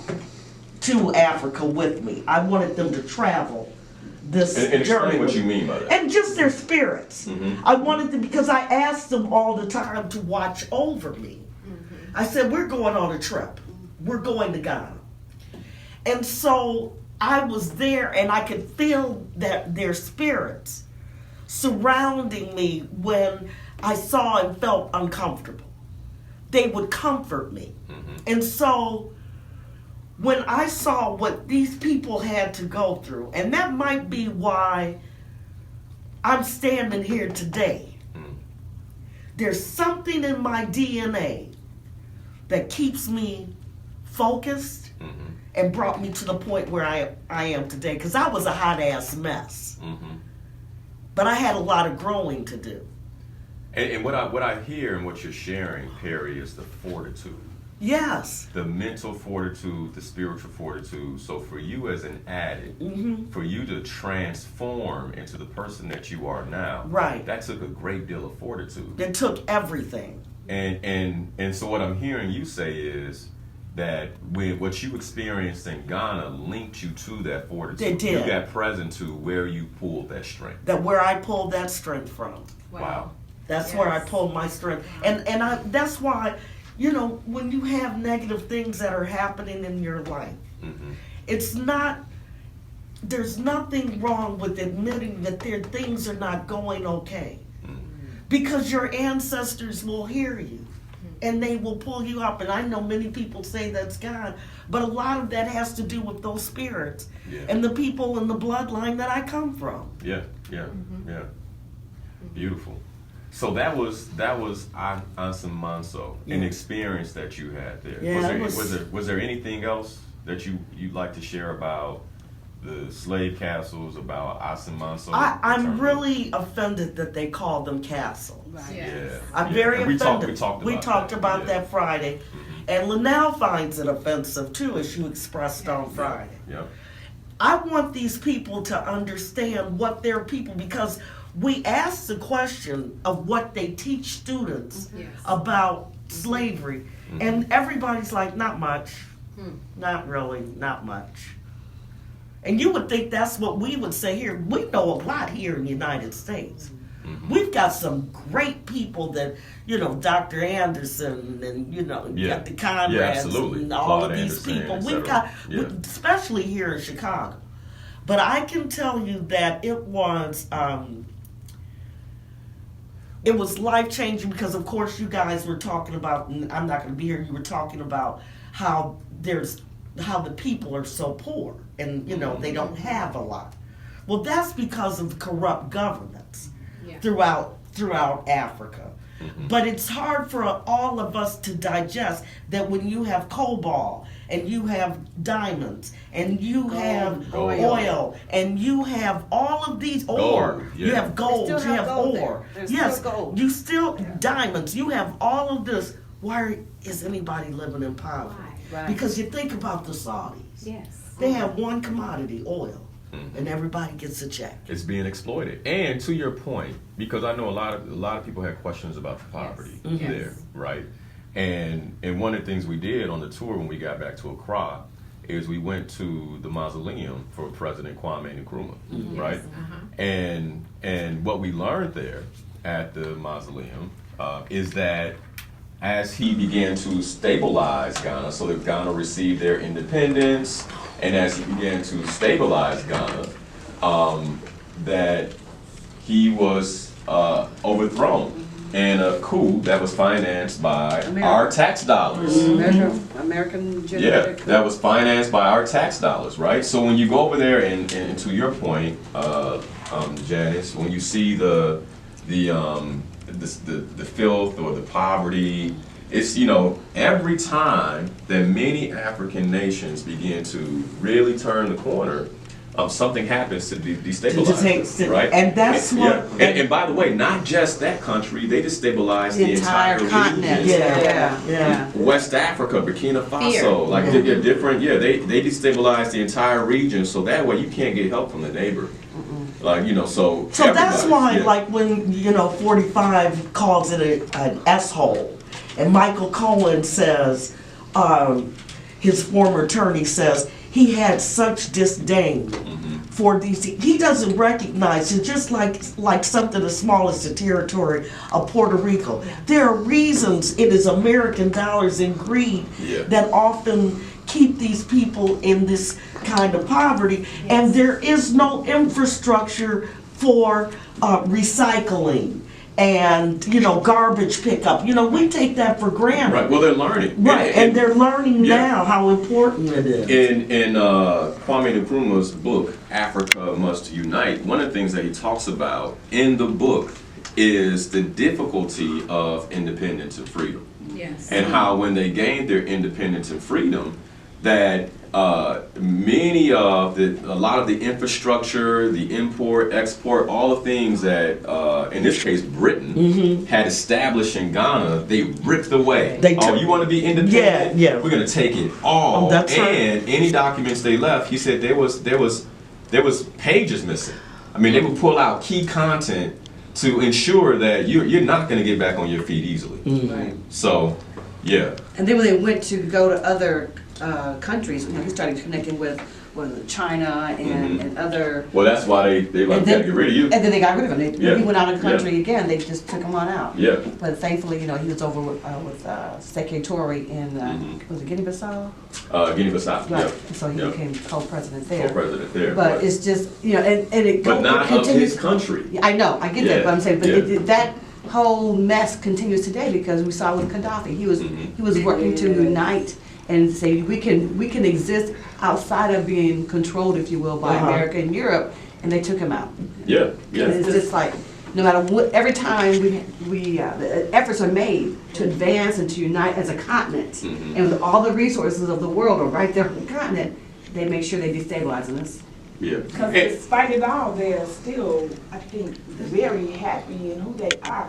to Africa with me. I wanted them to travel this And journey. explain what with you me. mean by that. And just their spirits. Mhm. I wanted them, because I asked them all the time to watch over me. I said, we're going on a trip. We're going to Ghana. And so I was there, and I could feel that their spirits surrounding me when I saw and felt uncomfortable. They would comfort me. And so when I saw what these people had to go through, and that might be why I'm standing here today. There's something in my DNA that keeps me focused and brought me to the point where I am today. Because I was a hot ass mess. But I had a lot of growing to do. And what I hear and what you're sharing, Perry, is the fortitude. Yes. The mental fortitude, the spiritual fortitude. So for you as an addict, for you to transform into the person that you are now, Right. that took a great deal of fortitude. It took everything. And so what I'm hearing you say is that when what you experienced in Ghana linked you to that fortitude. It did. You got present to where you pulled that strength. That where I pulled that strength from. Wow. That's Yes. where I pulled my strength. And that's why, you know, when you have negative things that are happening in your life, it's not, there's nothing wrong with admitting that things are not going okay. Because your ancestors will hear you and they will pull you up. And I know many people say that's God, but a lot of that has to do with those spirits and the people in the bloodline that I come from. Yeah. Beautiful. So that was Anson Manso, an experience that you had there. Yeah, Was there anything else that you'd like to share about the slave castles, about Anson Manso? I'm really offended that they call them castles. Right. Yeah. I'm very And offended. We talked about that. that Friday. And Linal finds it offensive too, as you expressed on Friday. Yeah. I want these people to understand what their people, because we asked the question of what they teach students about slavery, and everybody's like, not much, not really, not much. And you would think that's what we would say here. We know a lot here in the United States. We've got some great people that, you know, Dr. Anderson and, you know, you got the Conrads and all Claude of these Anderson, people. et We've cetera. got, especially here in Chicago. But I can tell you that it was life-changing because, of course, you guys were talking about, and I'm not going to be here, you were talking about how the people are so poor and, you know, they don't have a lot. Well, that's because of corrupt governments throughout Africa. But it's hard for all of us to digest that when you have cobalt and you have diamonds and you have oil and you have all of these ore, you have gold, you have ore, you still diamonds, you have all of this. Why is anybody living in poverty? Right. Because you think about the Saudis. Yes. They have one commodity, oil. and everybody gets a check. It's being exploited. And to your point, because I know a lot of people had questions about the poverty there, right? And one of the things we did on the tour when we got back to Accra is we went to the mausoleum for President Kwame Nkrumah, right? And what we learned there at the mausoleum is that as he began to stabilize Ghana, so that Ghana received their independence, and as he began to stabilize Ghana, that he was overthrown in a coup that was financed by our tax dollars. American genetic. Yeah, that was financed by our tax dollars, right? So when you go over there, and to your point, Janice, when you see the filth or the poverty, it's, you know, every time that many African nations begin to really turn the corner, something happens to destabilize it, right? And that's what. And by the way, not just that country, they destabilize the entire continent. region. West Africa, Burkina Faso, like different. They destabilize the entire region, so that way you can't get help from the neighbor. Like, you know, so that's why, like, when, you know, 45 calls it an S-hole, and Michael Cohen says, his former attorney says, he had such disdain for these. He doesn't recognize it, just like something as small as the territory of Puerto Rico. There are reasons it is American dollars and greed that often keep these people in this kind of poverty, and there is no infrastructure for recycling and, you know, garbage pickup. You know, we take that for granted. Right. Well, they're learning. Right, and they're learning now how important it is. In Kwame Nkrumah's book, Africa Must Unite, one of the things that he talks about in the book is the difficulty of independence and freedom. Yes. And how when they gained their independence and freedom, that a lot of the infrastructure, the import, export, all the things that, in this case, Britain had established in Ghana, they ripped away. You want to be independent? Yeah. We're going to take it all. That's right. And any documents they left, he said there was pages missing. I mean, they would pull out key content to ensure that you're not going to get back on your feet easily. Right. So, yeah. And then when they went to go to other countries, you know, he started connecting with China and other. Well, that's why they like to get rid of you. And then they got rid of him. When he went out of the country Yeah. again, they just took him on out. Yeah. But thankfully, you know, he was over with Sekou in was it Guinea-Bissau? Guinea-Bissau. Right. Yep. So he Yep. became co-president there. Co-president there. But right. it's just, you know, and it But not continues. of his country. I know, I get that, but I'm saying, but Yeah. that whole mess continues today because we saw with Gaddafi, he was working to unite and say we can exist outside of being controlled, if you will, by America and Europe, and they took him out. Yeah. And it's just like, no matter what, every time the efforts are made to advance and to unite as a continent, and with all the resources of the world are right there on the continent, they make sure they destabilize us. Yeah. Because despite it all, they're still, I think, very happy in who they are.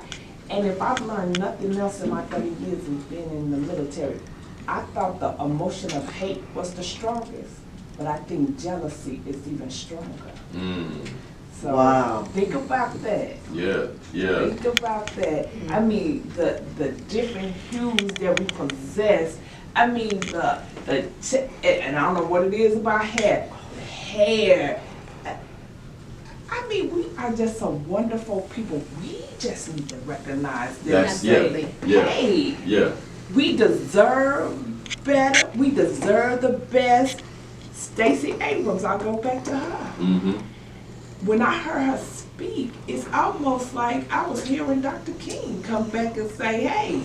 And if I've learned nothing else in my 30 years of being in the military, I thought the emotion of hate was the strongest, but I think jealousy is even stronger. So Wow. think about that. Yeah. Think about that. I mean, the different hues that we possess. I mean, and I don't know what it is about hair. I mean, we are just some wonderful people. We just need to recognize this. Hey, we deserve better. We deserve the best. Stacey Abrams, I'll go back to her. When I heard her speak, it's almost like I was hearing Dr. King come back and say, hey.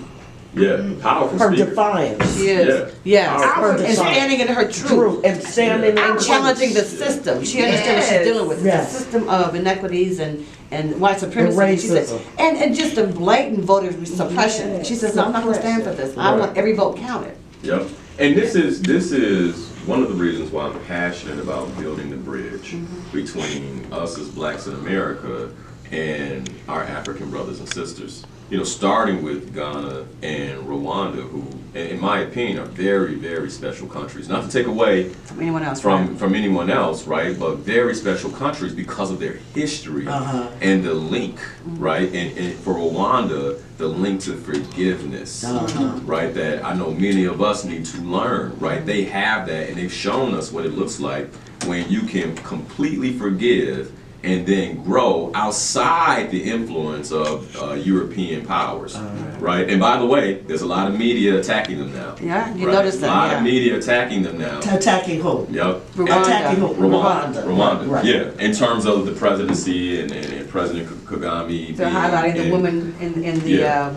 Yeah, powerful Her speaker. defiance. She is. Yes. Her Her and defiance. standing in her truth. And standing And in challenging the system. She understands what she's dealing with. Yes. It's a system of inequities and white supremacy. And She said, racism. and just a blatant voter suppression. She says, no, I'm not going to stand for this. I want every vote counted. Yep. And this is one of the reasons why I'm passionate about building the bridge between us as blacks in America and our African brothers and sisters. starting with Ghana and Rwanda, who, in my opinion, are very, very special countries. Not to take away From anyone else, from anyone else, right? But very special countries because of their history and the link, right? And for Rwanda, the link to forgiveness, right? That I know many of us need to learn, right? They have that, and they've shown us what it looks like when you can completely forgive and then grow outside the influence of European powers, right? And by the way, there's a lot of media attacking them now. Yeah, you right? noticed that. A lot of media attacking them now. Attacking who? Yep. Attacking who? Rwanda. Right. Yeah. In terms of the presidency and President Kagame. They're highlighting the women in the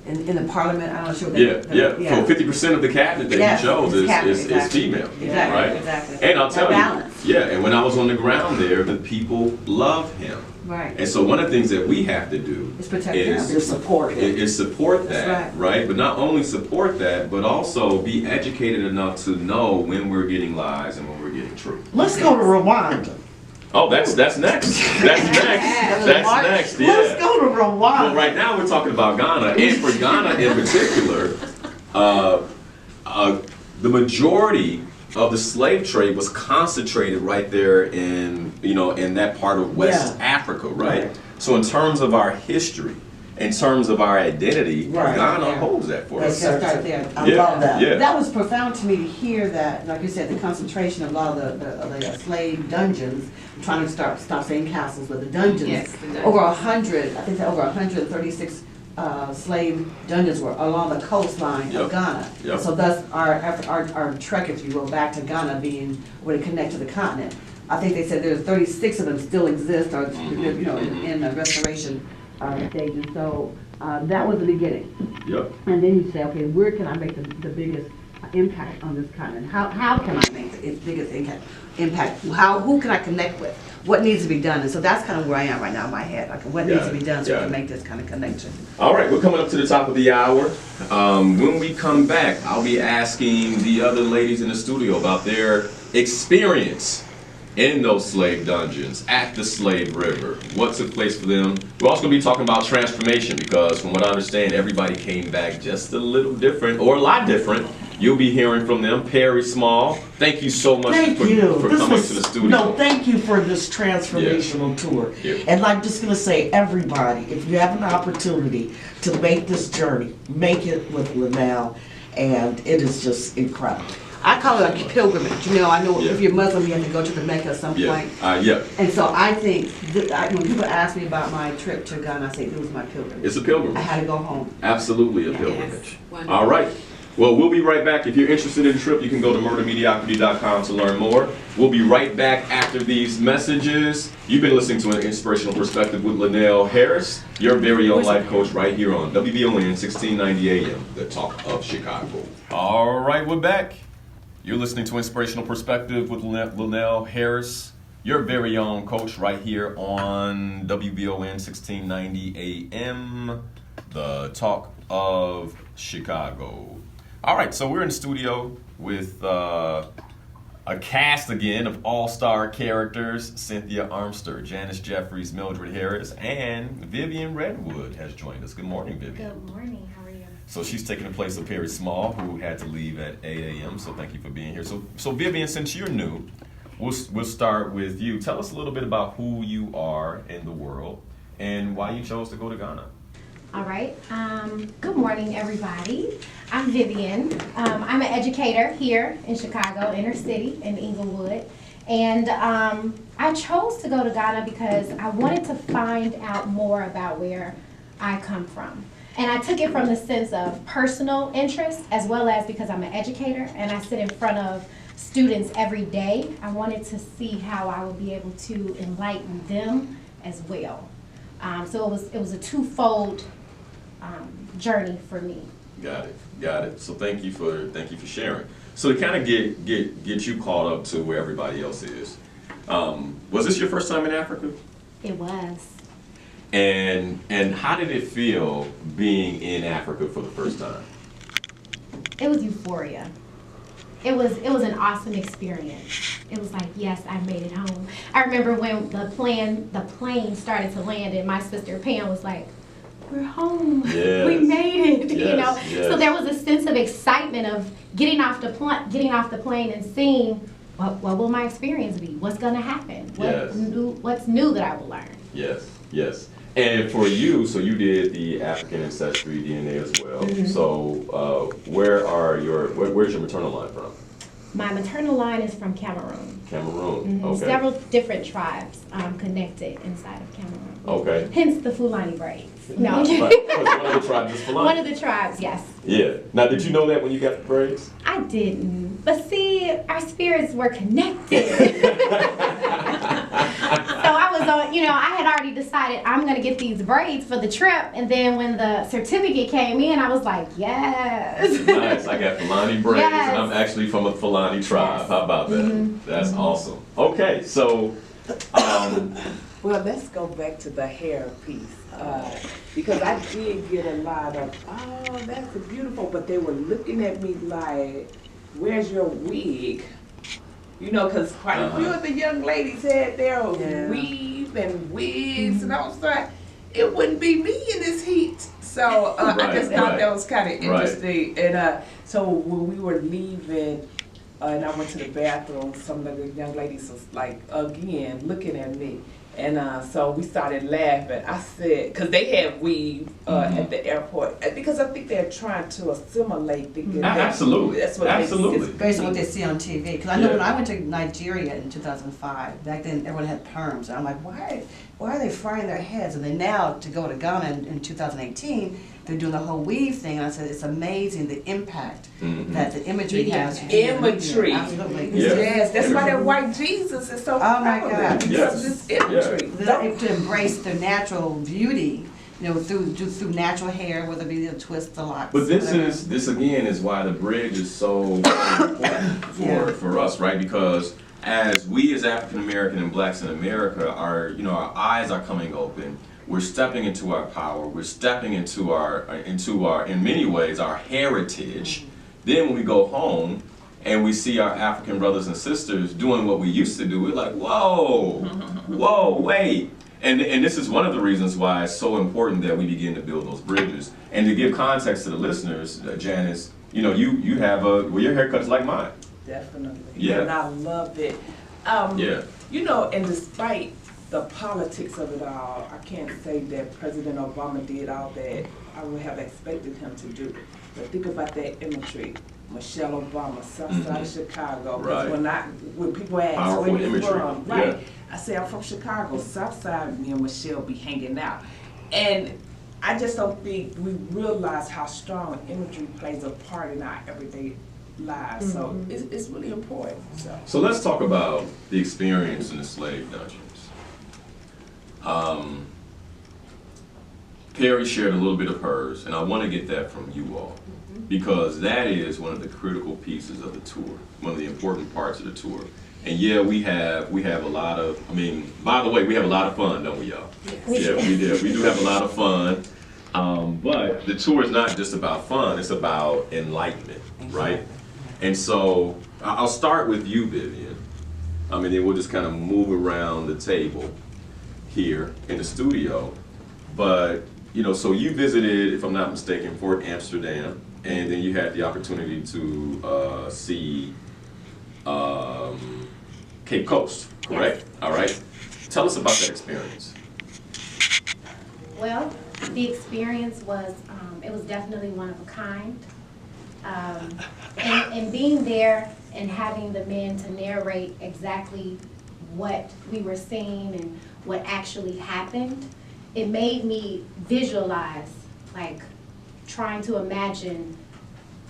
in the parliament. I'm not sure. So 50% of the cabinet that he chose is female. Exactly. Right? Exactly. And I'll tell balance. you, and when I was on the ground there, the people love him. Right. And so one of the things that we have to do It's protect is them. Support him. is support That's that, right. But not only support that, but also be educated enough to know when we're getting lies and when we're getting truth. Let's go to Rwanda. Oh, that's next. That's next. Yeah. Let's go to Rwanda. Well, right now we're talking about Ghana, and for Ghana in particular, the majority of the slave trade was concentrated right there in that part of West Africa, right? So in terms of our history, in terms of our identity, Ghana holds that for us. Let's start there. I love that. Yeah. That was profound to me to hear that, like you said, the concentration of a lot of the slave dungeons. I'm trying to stop saying castles, but the dungeons. Yes, the dungeons. Over 100, I think that over 136 slave dungeons were along the coastline of Ghana. Yep. So thus our trek, if you will, back to Ghana being where they connect to the continent. I think they said there's 36 of them still exist, or in the restoration stages. So that was the beginning. Yep. And then you say, okay, where can I make the biggest impact on this continent? How can I make the biggest impact? Who can I connect with? What needs to be done? And so that's kind of where I am right now in my head. Like, what needs to be done so we can make this kind of connection? All right, we're coming up to the top of the hour. When we come back, I'll be asking the other ladies in the studio about their experience in those slave dungeons, at the slave river, what took place for them. We're also going to be talking about transformation because from what I understand, everybody came back just a little different or a lot different. You'll be hearing from them. Perry Small, thank you so much for coming to the studio. No, thank you for this transformational tour. Yeah. And I'm just going to say, everybody, if you have an opportunity to make this journey, make it with Linal, and it is just incredible. I call it a pilgrimage. I know if you're Muslim, you have to go to the Mecca at some point. And so I think when people ask me about my trip to Ghana, I say it was my pilgrimage. It's a pilgrimage. I had to go home. Absolutely a pilgrimage. Yes. All right. Well, we'll be right back. If you're interested in the trip, you can go to murdermediocrity.com to learn more. We'll be right back after these messages. You've been listening to an Inspirational Perspective with Linal Harris, your very own life coach, right here on WBON 1690 AM, the talk of Chicago. All right, we're back. You're listening to Inspirational Perspective with Linal Harris, your very own coach, right here on WBON 1690 AM, the talk of Chicago. All right, so we're in the studio with a cast again of all-star characters. Cynthia Armster, Janice Jeffries, Mildred Harris, and Vivian Redwood has joined us. Good morning, Vivian. Good morning. How are you? So she's taking the place of Perry Small, who had to leave at 8 a.m. So thank you for being here. So Vivian, since you're new, we'll start with you. Tell us a little bit about who you are in the world and why you chose to go to Ghana. All right. Good morning, everybody. I'm Vivian. I'm an educator here in Chicago, inner city, in Inglewood. And I chose to go to Ghana because I wanted to find out more about where I come from. And I took it from the sense of personal interest as well as because I'm an educator and I sit in front of students every day. I wanted to see how I would be able to enlighten them as well. So it was a twofold journey for me. Got it. So thank you for sharing. So to kind of get you caught up to where everybody else is, was this your first time in Africa? It was. And how did it feel being in Africa for the first time? It was euphoria. It was an awesome experience. It was like, yes, I made it home. I remember when the plane started to land and my sister Pam was like, we're home. Yes. We made it. Yes, You know. yes. So there was a sense of excitement of getting off the plane and seeing what will my experience be? What's gonna happen? Yes. What's new that I will learn? Yes, yes. And for you, so you did the African ancestry DNA as well. So where's your maternal line from? My maternal line is from Cameroon. Cameroon. Okay. Several different tribes connected inside of Cameroon. Okay. Hence the Fulani braids. No. Right. 'Cause one of the tribes is Fulani. One of the tribes, yes. Yeah. Now, did you know that when you got the braids? I didn't. But see, our spirits were connected. So I was on, I had already decided I'm going to get these braids for the trip. And then when the certificate came in, I was like, yes. Nice. I got Fulani braids, Yes. and I'm actually from a Fulani tribe. Yes. How about that? That's awesome. Okay, so Well, let's go back to the hair piece. Because I did get a lot of, oh, that's beautiful, but they were looking at me like, where's your wig? You know, because quite a few of the young ladies had their weave and wigs, and I was like, it wouldn't be me in this heat. So I just thought that was kind of interesting. And so when we were leaving, and I went to the bathroom, some of the young ladies was like, again, looking at me. And so we started laughing. I said, because they had weave at the airport, because I think they're trying to assimilate. absolutely. That's what absolutely. It's based on what they see on TV. Because I know when I went to Nigeria in 2005, back then everyone had perms. And I'm like, why are they frying their heads? And then now to go to Ghana in 2018, they're doing the whole weave thing. And I said, it's amazing the impact that the imagery has. Imagery. Absolutely. Yes, that's why that white Jesus is so God. because of this imagery. To embrace their natural beauty, through natural hair, whether it be the twist, the locks. But this again is why the bridge is so important for us, right? Because as African American and blacks in America, our eyes are coming open. We're stepping into our power. We're stepping into our in many ways our heritage. Then when we go home and we see our African brothers and sisters doing what we used to do, we're like, whoa, wait. And this is one of the reasons why it's so important that we begin to build those bridges. And to give context to the listeners, Janice, you have your haircut's like mine. Definitely. Yeah. And I love it. And despite the politics of it all, I can't say that President Obama did all that I would have expected him to do. But think about that imagery. Michelle Obama, South Side of Chicago. Right. When people ask Powerful where you imagery. from, I say I'm from Chicago. South Side, me and Michelle be hanging out. And I just don't think we realize how strong imagery plays a part in our everyday lives. So it's really important. So let's talk about the experience in the slave dungeons. Perry shared a little bit of hers, and I want to get that from you all, because that is one of the critical pieces of the tour, one of the important parts of the tour. And we have a lot of, by the way, we have a lot of fun, don't we, y'all? Yes. Yeah, we do. We do have a lot of fun. But the tour is not just about fun, it's about enlightenment, right? And so I'll start with you, Vivian. And then we'll just kind of move around the table here in the studio. But, so you visited, if I'm not mistaken, Fort Amsterdam, and then you had the opportunity to see Cape Coast, correct? Yes. All right. Tell us about that experience. Well, the experience was, it was definitely one of a kind. And being there and having the men to narrate exactly what we were seeing and what actually happened, it made me visualize, like trying to imagine,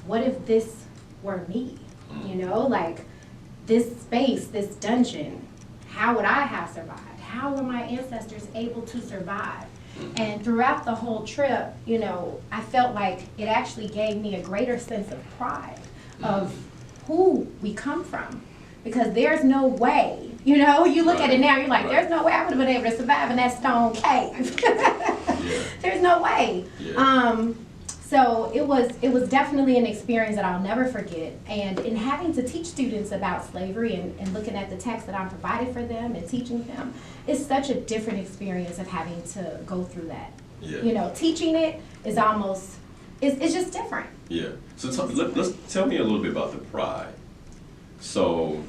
what if this were me? Like this space, this dungeon, how would I have survived? How were my ancestors able to survive? And throughout the whole trip, I felt like it actually gave me a greater sense of pride of who we come from. Because there's no way, you look at it now, you're like, there's no way I would have been able to survive in that stone cave. There's no way. Yeah. So it was definitely an experience that I'll never forget. And in having to teach students about slavery and looking at the text that I'm providing for them and teaching them, it's such a different experience of having to go through that Yeah. You know, teaching it is almost, it's just different. Yeah. So let's tell me a little bit about the pride. So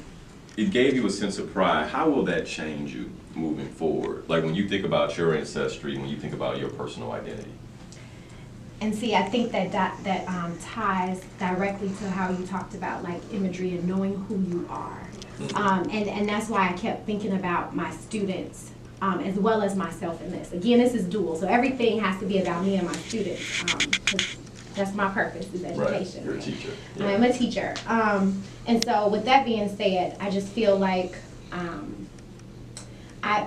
it gave you a sense of pride. How will that change you moving forward? Like when you think about your ancestry, when you think about your personal identity. And see, I think that ties directly to how you talked about like imagery and knowing who you are. And that's why I kept thinking about my students as well as myself in this. Again, this is dual, so everything has to be about me and my students. 'Cause that's my purpose, is education. Right. You're a teacher. Yeah. I'm a teacher. And so with that being said, I just feel like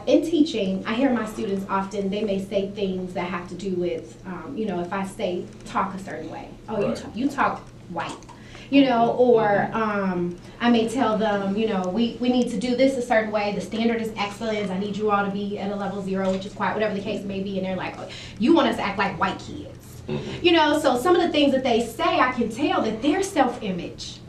in teaching, I hear my students often, they may say things that have to do with, you know, if I say talk a certain way. Oh, Right. you talk white. You know, or I may tell them, you know, we need to do this a certain way. The standard is excellence. I need you all to be at a level 0, which is quite whatever the case may be. And they're like, oh, you want us to act like white kids. You know, so some of the things that they say, I can tell that their self-image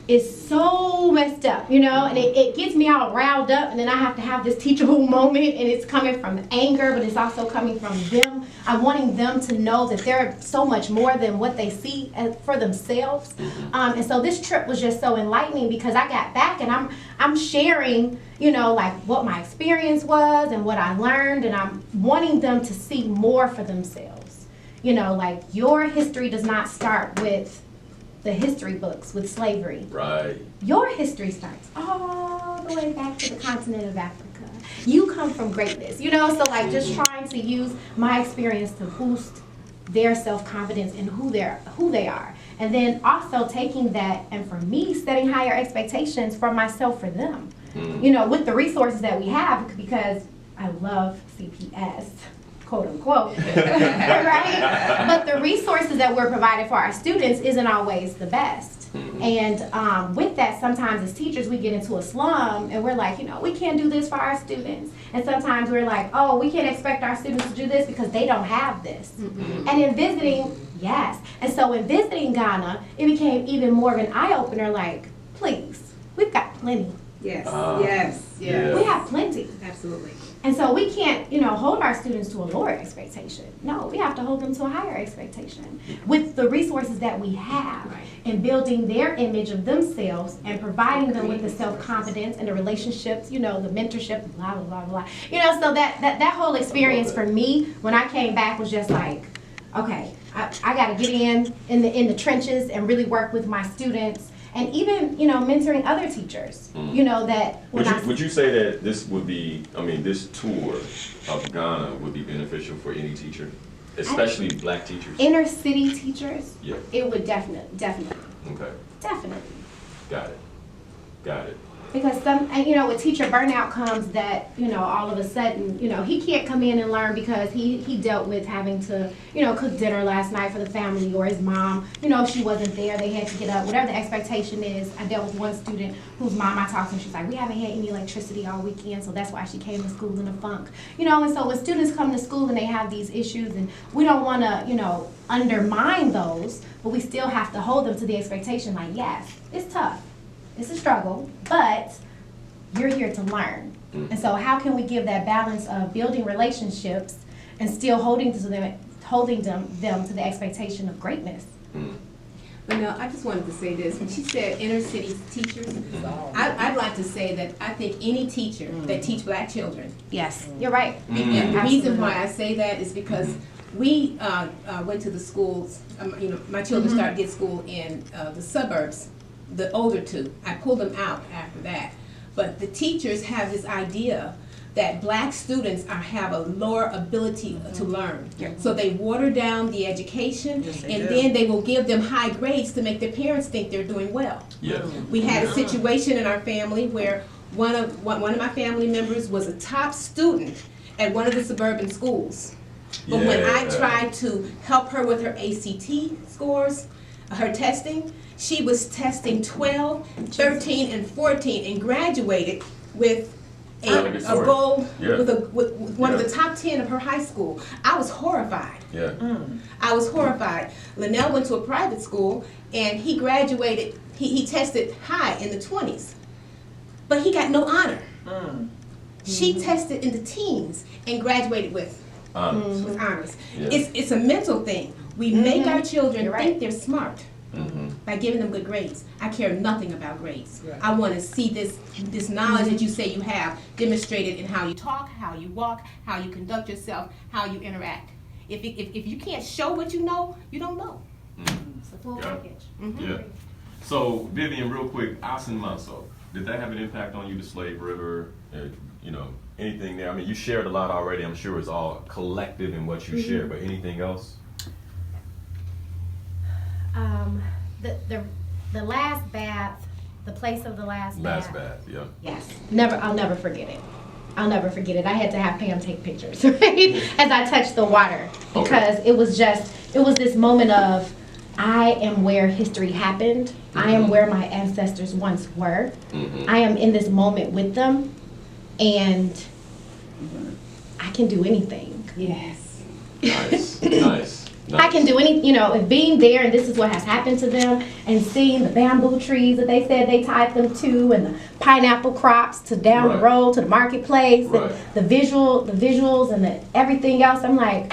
is so messed up, you know, and it gets me all riled up, and then I have to have this teachable moment, and it's coming from anger, but it's also coming from them. I'm wanting them to know that they're so much more than what they see for themselves. And so this trip was just so enlightening because I got back and I'm sharing, you know, like what my experience was and what I learned, and I'm wanting them to see more for themselves. You know, like your history does not start with the history books with slavery. Right. Your history starts all the way back to the continent of Africa. You come from greatness, you know, so like just trying to use my experience to boost their self-confidence and who they are. And then also taking that, and for me, setting higher expectations for myself for them. You know, with the resources that we have, because I love CPS. Quote unquote, right? But the resources that we're providing for our students isn't always the best. And with that, sometimes as teachers, we get into a slum and we're like, you know, we can't do this for our students. And sometimes we're like, oh, we can't expect our students to do this because they don't have this. And in visiting, yes. And so in visiting Ghana, it became even more of an eye-opener, like, please, we've got plenty. Yes, Yeah. We have plenty. absolutely. And so we can't, you know, hold our students to a lower expectation. No, we have to hold them to a higher expectation with the resources that we have, and building their image of themselves and providing them with the self-confidence and the relationships, you know, the mentorship, blah, blah, blah, blah. You know, so that whole experience for me when I came back was just like, okay, I got to get in the trenches and really work with my students. And even, you know, mentoring other teachers, you know, that Would you say that this would be, I mean, this tour of Ghana would be beneficial for any teacher, especially black teachers? Inner city teachers, Yeah. it would definitely. Okay. Definitely. Got it. Because you know, with teacher burnout comes that, you know, all of a sudden, you know, he can't come in and learn because he dealt with having to, you know, cook dinner last night for the family, or his mom, you know, she wasn't there, they had to get up, whatever the expectation is. I dealt with one student whose mom I talked to, and she's like, we haven't had any electricity all weekend, so that's why she came to school in a funk. You know, and so when students come to school and they have these issues, and we don't want to, you know, undermine those, but we still have to hold them to the expectation, like, yes, it's tough. It's a struggle, but you're here to learn. And so how can we give that balance of building relationships and still holding them to the expectation of greatness? But no, I just wanted to say this. When she said inner city teachers, I'd like to say that I think any teacher that teach black children. Yes, you're right. And the reason why I say that is because we went to the schools, you know, my children started to get school in the suburbs. The older two, I pulled them out after that. But the teachers have this idea that black students have a lower ability to learn. So they water down the education, and then they will give them high grades to make their parents think they're doing well. Yeah. We had a situation in our family where one of my family members was a top student at one of the suburban schools. But when I tried to help her with her ACT scores, her testing, she was testing 12, 13, and 14 and graduated with a gold, with one of the top 10 of her high school. I was horrified. I was horrified. Linal went to a private school and he graduated, he tested high in the 20s, but he got no honor. She tested in the teens and graduated with Honest. Was honest. Yeah. It's a mental thing. We make our children You're think right. they're smart by giving them good grades. I care nothing about grades. I want to see this knowledge that you say you have demonstrated in how you talk, how you walk, how you conduct yourself, how you interact. If you can't show what you know, you don't know. It's the full Yeah. package. Yeah. So, Vivian, real quick, Asin Manso, did that have an impact on you, the Slave River? You know, anything there? I mean, you shared a lot already. I'm sure it's all collective in what you share, but anything else? The last bath, the place of the last bath. Last bath, yeah. Yes, I'll never forget it. I'll never forget it. I had to have Pam take pictures, right? As I touched the water. Because it was this moment of, I am where history happened. I am where my ancestors once were. I am in this moment with them. And I can do anything. Yes. Nice, nice. I can do any, if being there and this is what has happened to them, and seeing the bamboo trees that they said they tied them to, and the pineapple crops to down the road to the marketplace, and the visuals and everything else. I'm like,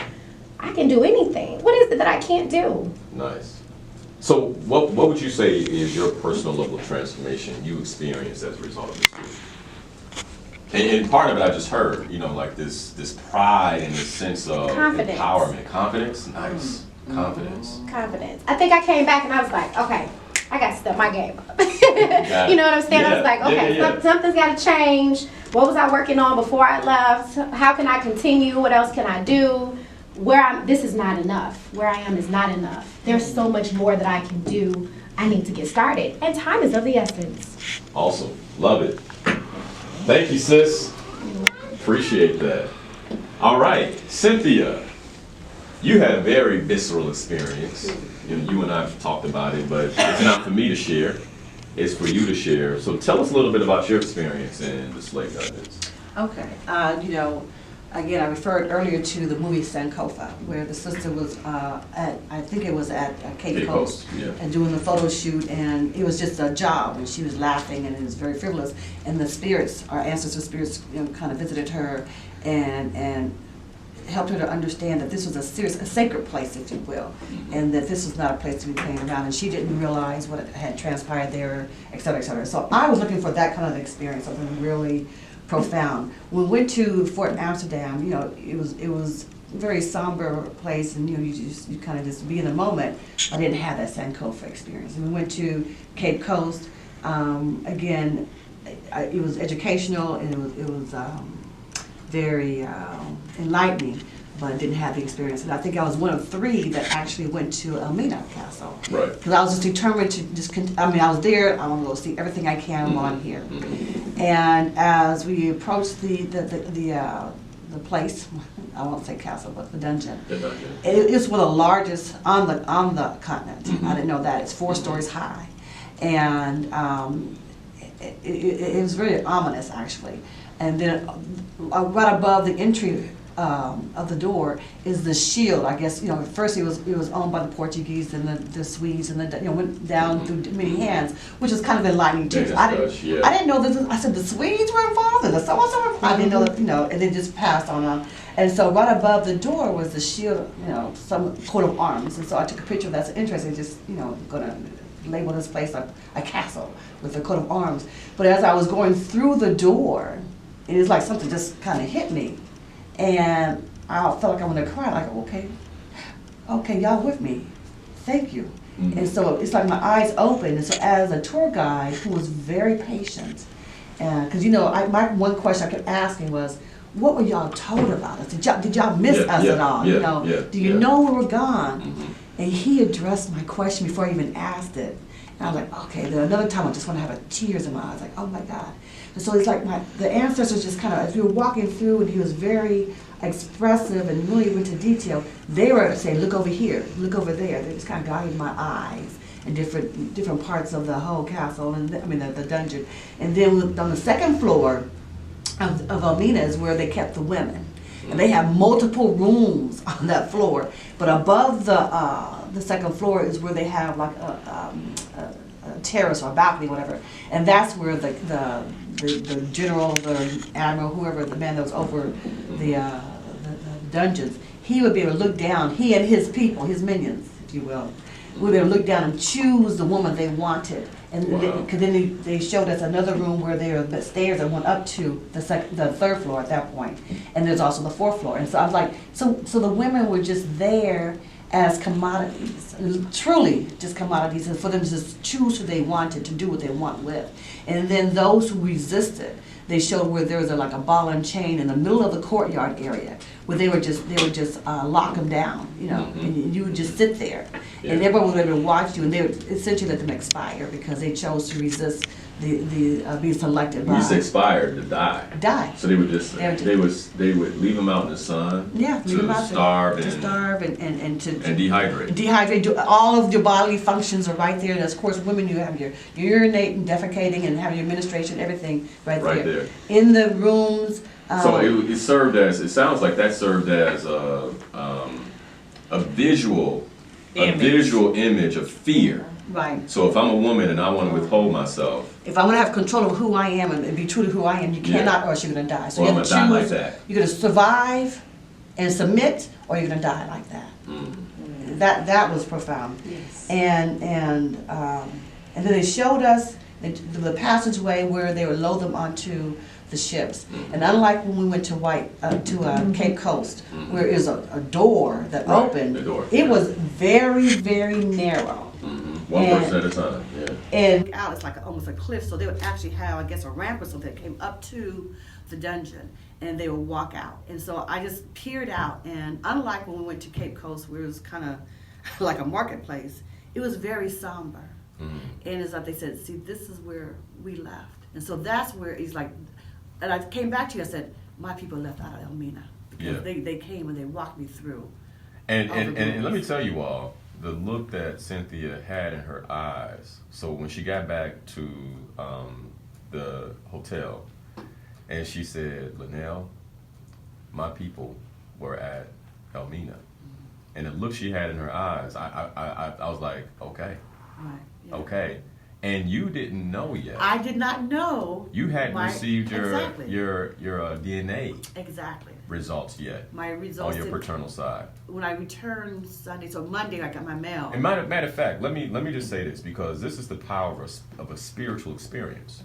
I can do anything. What is it that I can't do? Nice. So what would you say is your personal level of transformation you experienced as a result of this movie? And part of it I just heard, like this pride and this sense of Confidence. empowerment. Confidence? Nice. Confidence. Confidence. I think I came back and I was like, okay, I got to step my game up. You know what I'm saying? I was like, okay, something's got to change. What was I working on before I left? How can I continue? What else can I do? This is not enough. Where I am is not enough. There's so much more that I can do. I need to get started. And time is of the essence. Awesome. Love it. Thank you, sis. Appreciate that. All right, Cynthia, you had a very visceral experience. You and I have talked about it, but it's not for me to share. It's for you to share. So tell us a little bit about your experience in the slave gardens. Okay, again, I referred earlier to the movie Sankofa, where the sister was I think it was at Cape Coast, and doing the photo shoot, and it was just a job, and she was laughing, and it was very frivolous, and the spirits, our ancestor spirits, kind of visited her, and helped her to understand that this was a sacred place, if you will, and that this was not a place to be playing around, and she didn't realize what had transpired there, et cetera, et cetera. So I was looking for that kind of experience, something really profound. When we went to Fort Amsterdam, it was a very somber place, and you kind of just be in the moment. I didn't have that Sankofa experience. And we went to Cape Coast. Again, it was educational, and it was very enlightening, but I didn't have the experience. And I think I was one of 3 that actually went to Elmina Castle. Right. Because I was just determined to I was there, I want to go see everything I can while I'm here. And as we approached the place, I won't say castle, but the dungeon. The dungeon. It was one of the largest on the continent. I didn't know that. It's 4 stories high. And it was very ominous, actually. And then right above the entry of the door is the shield. I guess at first it was owned by the Portuguese and the Swedes, and then went down through many hands, which is kind of enlightening too. I didn't know this. I said the Swedes were involved, and the so-and-so. I didn't know that. And then just passed on. And so right above the door was the shield, some coat of arms. And so I took a picture of that. It's interesting. Just gonna label this place a castle with a coat of arms. But as I was going through the door, it was like something just kind of hit me. And I felt like I wanted to cry, like, okay, y'all with me, thank you. And so it's like my eyes opened, and so as a tour guide who was very patient, because my one question I kept asking was, what were y'all told about us? Did y'all miss us at all? Do you know we were gone? And he addressed my question before I even asked it. And I was like, okay, then another time I just want to have tears in my eyes, like, oh my God. And so it's like the ancestors just kind of, as we were walking through, and he was very expressive and really went into detail, they were saying, look over here, look over there. They just kind of guided my eyes in different parts of the whole castle, and the dungeon. And then on the second floor of Elmina is where they kept the women. And they have multiple rooms on that floor. But above the second floor is where they have like a terrace or a balcony, whatever. And that's where the general, the admiral, whoever, the man that was over the dungeons, he would be able to look down, he and his people, his minions, if you will, would be able to look down and choose the woman they wanted. And because then they showed us another room where there were stairs that went up to the third floor at that point. And there's also the fourth floor. And so I was like, so the women were just there as commodities, truly just commodities, and for them to just choose who they wanted to do what they want with. And then those who resisted, they showed where there was like a ball and chain in the middle of the courtyard area where they would just lock them down, you know, and you would just sit there, and everyone would be able to watch you, and they would essentially let them expire because they chose to resist the being selected by. When you say expired, to die. Die. So they would they would leave them out in the sun. Yeah, to starve to starve and to dehydrate. Dehydrate. All of your bodily functions are right there. And of course, women, you have your urinating, defecating, and have your menstruation, everything right there. In the rooms. So it served as. It sounds like that served as a visual image of fear. Right. So if I'm a woman and I want to withhold myself, if I want to have control of who I am and be true to who I am, you cannot, or else you're going to die. So or you I'm have gonna to die choose. like that. You're going to survive and submit, or you're going to die like that. That was profound. Yes. And then they showed us the passageway where they would load them onto the ships. And unlike when we went to Cape Coast, where it was a door that opened, it was very, very narrow. One person at a time. Yeah. And out, it's like almost a cliff, so they would actually have, I guess, a ramp or something that came up to the dungeon, and they would walk out. And so I just peered out, and unlike when we went to Cape Coast, where it was kind of like a marketplace, it was very somber. And it's like they said, see, this is where we left. And so that's where he's like, and I came back to you, I said, my people left out of Elmina. Because they came and they walked me through. And let me tell you all, the look that Cynthia had in her eyes. So when she got back to the hotel, and she said, Linal, my people were at Elmina. And the look she had in her eyes, I was like, okay. Right. Yeah. Okay. And you didn't know yet. I did not know. You hadn't received your DNA exactly results yet. My results on your paternal side. When I returned Sunday, so Monday I got my mail. And matter of fact, let me just say this, because this is the power of a spiritual experience.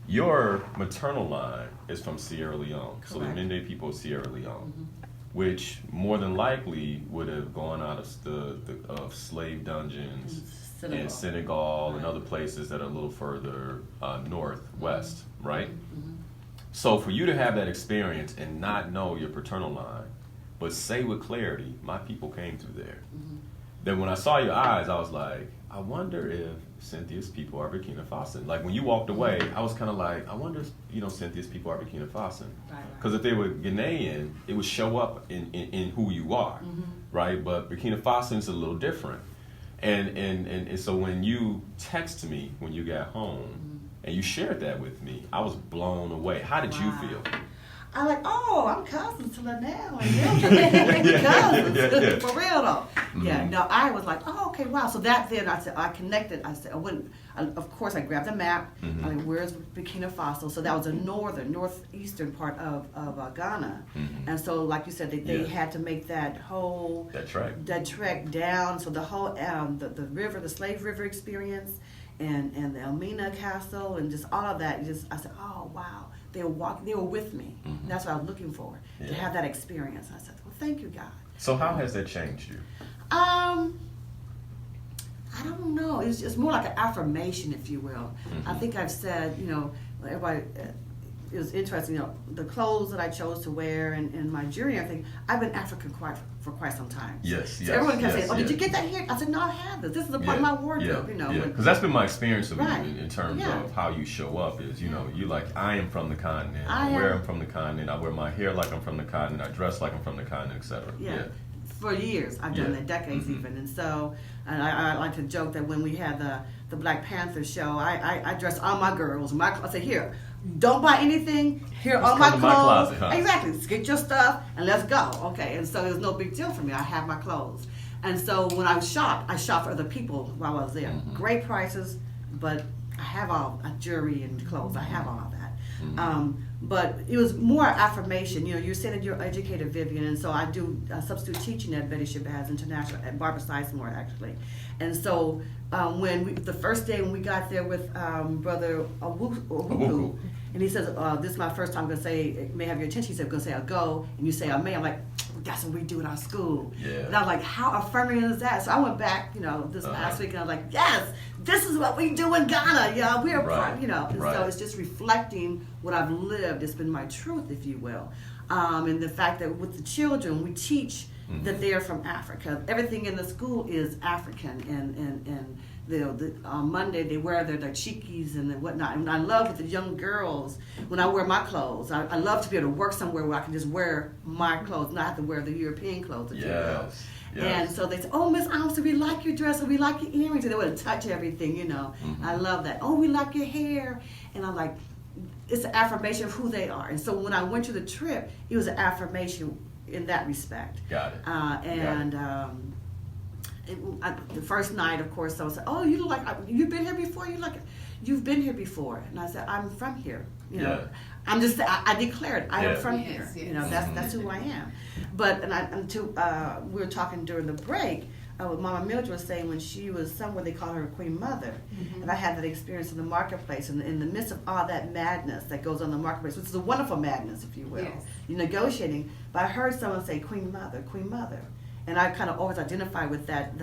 Your maternal line is from Sierra Leone, so the Mende people of Sierra Leone, which more than likely would have gone out of slave dungeons in Senegal and other places that are a little further northwest, right? So for you to have that experience and not know your paternal line, but say with clarity, my people came through there. Then when I saw your eyes, I was like, I wonder if Cynthia's people are Burkina Faso. Like when you walked away, I was kind of like, I wonder if Cynthia's people are Burkina Faso. Because if they were Ghanaian, it would show up in who you are, right? But Burkina Faso is a little different. And so when you texted me when you got home and you shared that with me, I was blown away. How did you feel? I'm like, oh, I'm cousins to Linal and Mildred. Cousins. For real though. Yeah, no, I was like, oh, okay, wow. So that then I said, I connected. I said, of course, I grabbed the map. I mean, where's Burkina Faso? So that was the northeastern part of Ghana. And so, like you said, they had to make that whole trek down. So the whole the river, the slave river experience, and the Elmina Castle, and just all of that. I said, oh wow. They were with me. That's what I was looking for, to have that experience. I said, well, thank you, God. So how has that changed you? I don't know. It's more like an affirmation, if you will. I think I've said, everybody, it was interesting, the clothes that I chose to wear and my jewelry, I think, I've been African for quite some time. Yes. So everyone kept saying, did you get that here? I said, no, I have this. This is a part of my wardrobe, Because that's been my experience of you in terms of how you show up is, you like, I am from the continent. I wear I'm from the continent. I wear my hair like I'm from the continent. I dress like I'm from the continent, etc. Yeah. For years, I've done that, decades even. And so, and I like to joke that when we had the Black Panther show, I dressed all my girls. I said, here, don't buy anything. Here are all my clothes. My closet, huh? Exactly. Just get your stuff and let's go. Okay. And so it was no big deal for me. I have my clothes. And so when I shopped for other people while I was there. Great prices, but I have all jewelry and clothes. I have all of that. But it was more affirmation. You know, you're saying that you're educated, Vivian, and so I do substitute teaching at Betty Shabazz International at Barbara Sizemore, actually. And so the first day when we got there with Brother Awuku, and he says, this is my first time going to say, may I have your attention. He said, going to say, I'll go, and you say, I may. I'm like, that's what we do in our school. Yeah. And I was like, how affirming is that? So I went back, this past week, and I was like, yes, this is what we do in Ghana. Yeah, we're Right. And so it's just reflecting what I've lived. It's been my truth, if you will. And the fact that with the children, we teach that they're from Africa. Everything in the school is African, and on Monday they wear their chikis and whatnot. And I love with the young girls when I wear my clothes. I love to be able to work somewhere where I can just wear my clothes, not have to wear the European clothes. Yes. And so they say, oh, Miss Armstrong, we like your dress, or we like your earrings, and they want to touch everything, I love that. Oh, we like your hair. And I'm like, it's an affirmation of who they are. And so when I went to the trip, it was an affirmation in that respect. Got it. The first night, of course, I was like, oh, you look like you've been here before. You've been here before, and I said, I'm from here. I'm just I declared I am from here. That's who I am. But we were talking during the break. Mama Mildred was saying when she was somewhere they call her a Queen Mother, and I had that experience in the marketplace, and in the midst of all that madness that goes on in the marketplace, which is a wonderful madness, if you will. Yes. You're negotiating, but I heard someone say Queen Mother, Queen Mother. And I kind of always identify with that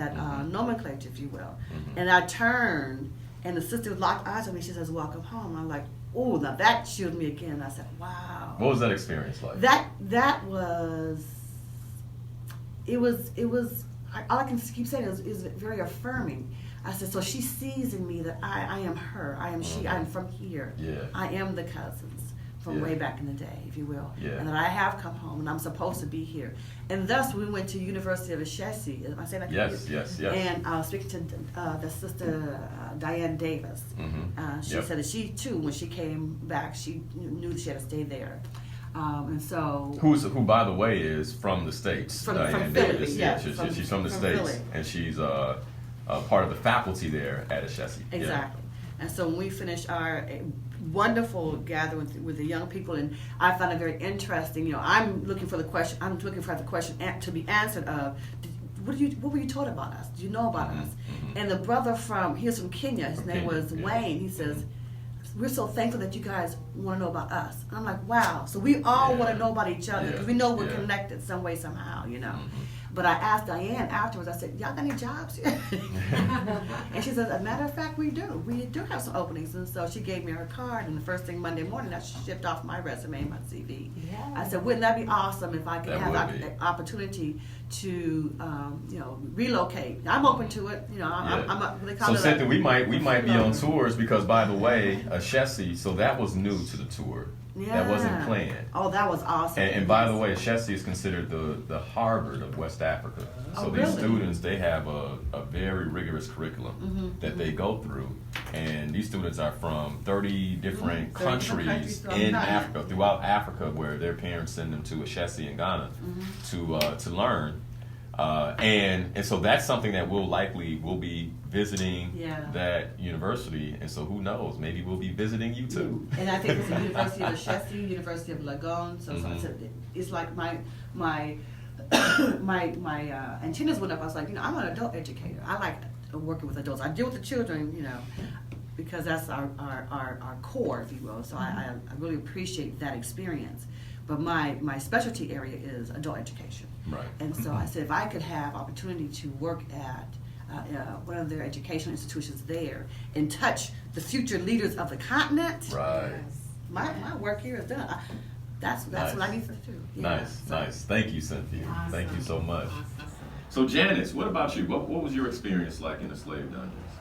nomenclature, if you will. And I turned, and the sister locked eyes with me. She says, welcome home. I'm like, oh, now that chilled me again. I said, wow. What was that experience like? That was, it was, all I can keep saying is very affirming. I said, so she sees in me that I am her. I am she. I am from here. Yeah. I am the cousins from way back in the day, if you will. Yeah. And that I have come home, and I'm supposed to be here. And thus, we went to University of Ashesi. Am I saying that correctly? Yes. And I was speaking to the sister Diane Davis. She said that she, too, when she came back, she knew she had to stay there. And so... Who, by the way, is from the States. From Diane Philly, Davis. yes. She's from the States. Philly. And she's part of the faculty there at Ashesi. Exactly. Yeah. And so when we finished our wonderful gathering with the young people, and I found it very interesting. I'm looking for the question to be answered of, what were you told about us? Do you know about us? And the brother he was from Kenya. His name was Wayne. He says, we're so thankful that you guys want to know about us. And I'm like, wow. So we all want to know about each other because we know we're connected some way, somehow, But I asked Diane afterwards, I said, y'all got any jobs here? And she says, as a matter of fact, we do. We do have some openings. And so she gave me her card, and the first thing Monday morning, I shipped off my resume and my CV. Yeah. I said, wouldn't that be awesome if I could That have would the be. opportunity to, relocate? I'm open to it. They call So it Cynthia, we might be on tours because, by the way, Ashesi, so that was new to the tour. That wasn't planned. Oh, that was awesome. And by the way, Ashesi is considered the Harvard of West Africa. So these really? students, they have a very rigorous curriculum that they go through. And these students are from 30 different countries in Africa, throughout Africa, where their parents send them to Ashesi in Ghana to learn. And so that's something that we'll be visiting that university, and so who knows, maybe we'll be visiting you too. And I think it's the University of Ashesi, University of Legon. So it's like my antennas went up. I was like, I'm an adult educator. I like working with adults. I deal with the children, because that's our core, if you will. So I really appreciate that experience. But my specialty area is adult education. Right. And so I said if I could have opportunity to work at one of their educational institutions there and touch the future leaders of the continent, Right. my work here is done. That's what I need to do. Yeah. Nice. Thank you, Cynthia. Awesome. Thank you so much. So Janice, what about you? What was your experience like in the slave dungeons?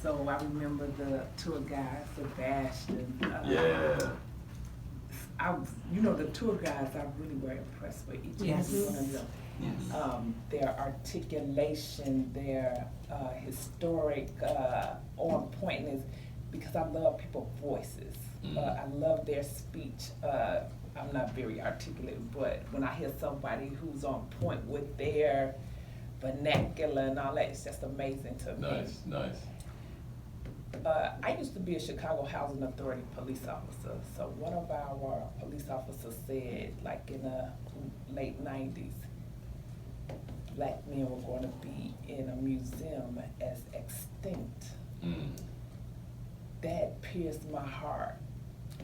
So I remember the tour guide, Sebastian. The tour guides, I really were impressed with each and every one of them. Yes. Their articulation, their historic on pointness, because I love people's voices. I love their speech. I'm not very articulate, but when I hear somebody who's on point with their vernacular and all that, it's just amazing to me. Nice. I used to be a Chicago Housing Authority police officer. So one of our police officers said, like in the late 90s, black men were going to be in a museum as extinct. That pierced my heart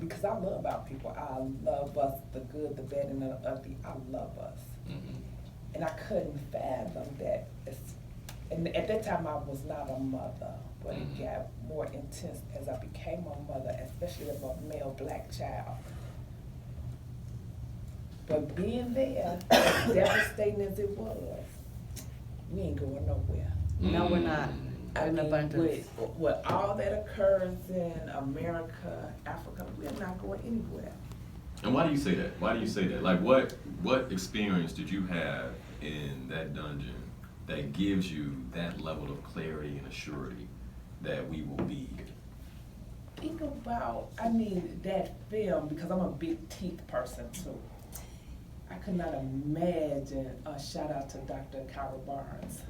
because I love our people. I love us, the good, the bad, and the ugly. I love us. And I couldn't fathom that. And at that time, I was not a mother, but it got more intense as I became a mother, especially of a male black child. But being there, as devastating as it was, we ain't going nowhere. No, we're not. I In mean, abundance. with all that occurs in America, Africa, we're not going anywhere. And why do you say that? Why do you say that? Like, what experience did you have in that dungeon that gives you that level of clarity and assurity that we will be? Think about, that film, because I'm a big teeth person too. I could not imagine, shout out to Dr. Kyra Barnes,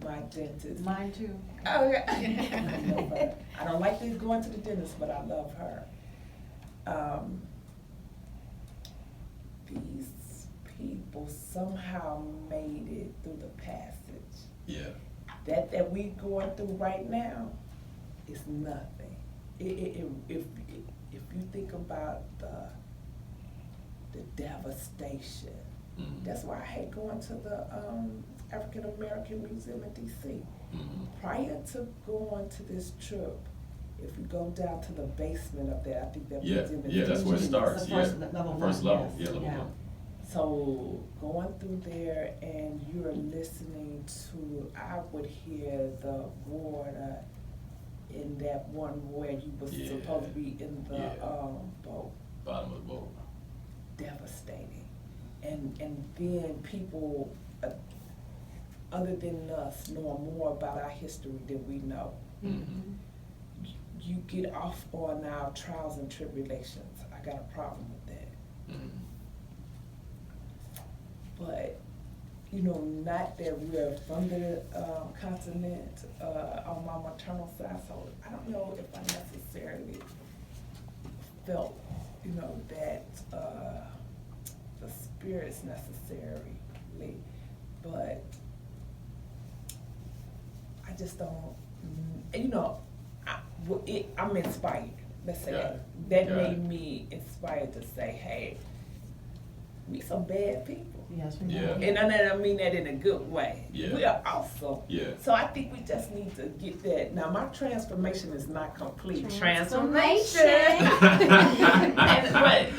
my dentist. Mine too. Oh, yeah. I love her. I don't like this going to the dentist, but I love her. These people somehow made it through the passage. Yeah. That we going through right now is nothing. If you think about the devastation, that's why I hate going to the African American Museum in DC. Prior to going to this trip, if you go down to the basement of there, I think that museum is that's where it starts. The first level First one, level, yes. level Yeah. one. So going through there and you're listening to, I would hear the water in that one where you was supposed to be in the boat. Bottom of the boat. Devastating. And then people, other than us, knowing more about our history than we know. You get off on our trials and tribulations. I got a problem with that. But, not that we're from the continent on my maternal side, so I don't know if I necessarily felt, that the spirits necessarily, but I just don't, I'm inspired. Let's say that made me inspired to say, hey, we some bad people. Yes, we Yeah. do. And I mean that in a good way. Yeah. We are awesome. Yeah. So I think we just need to get that. Now my transformation is not complete. Transformation. But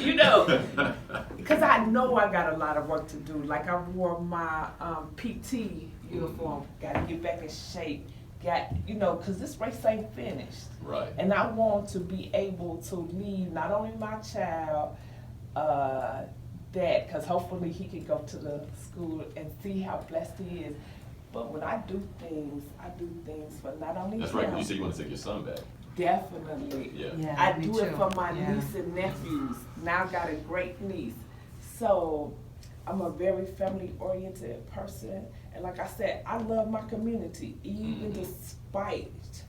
because I know I got a lot of work to do. Like I wore my PT uniform. Got to get back in shape. Because this race ain't finished. Right. And I want to be able to leave not only my child, because hopefully he can go to the school and see how blessed he is. But when I do things for not only That's him. right. You said you want to take your son back. Definitely. Yeah. I me do it too. for my Yeah. niece and nephews. Now I got a great niece. So I'm a very family-oriented person. And like I said, I love my community, even despite,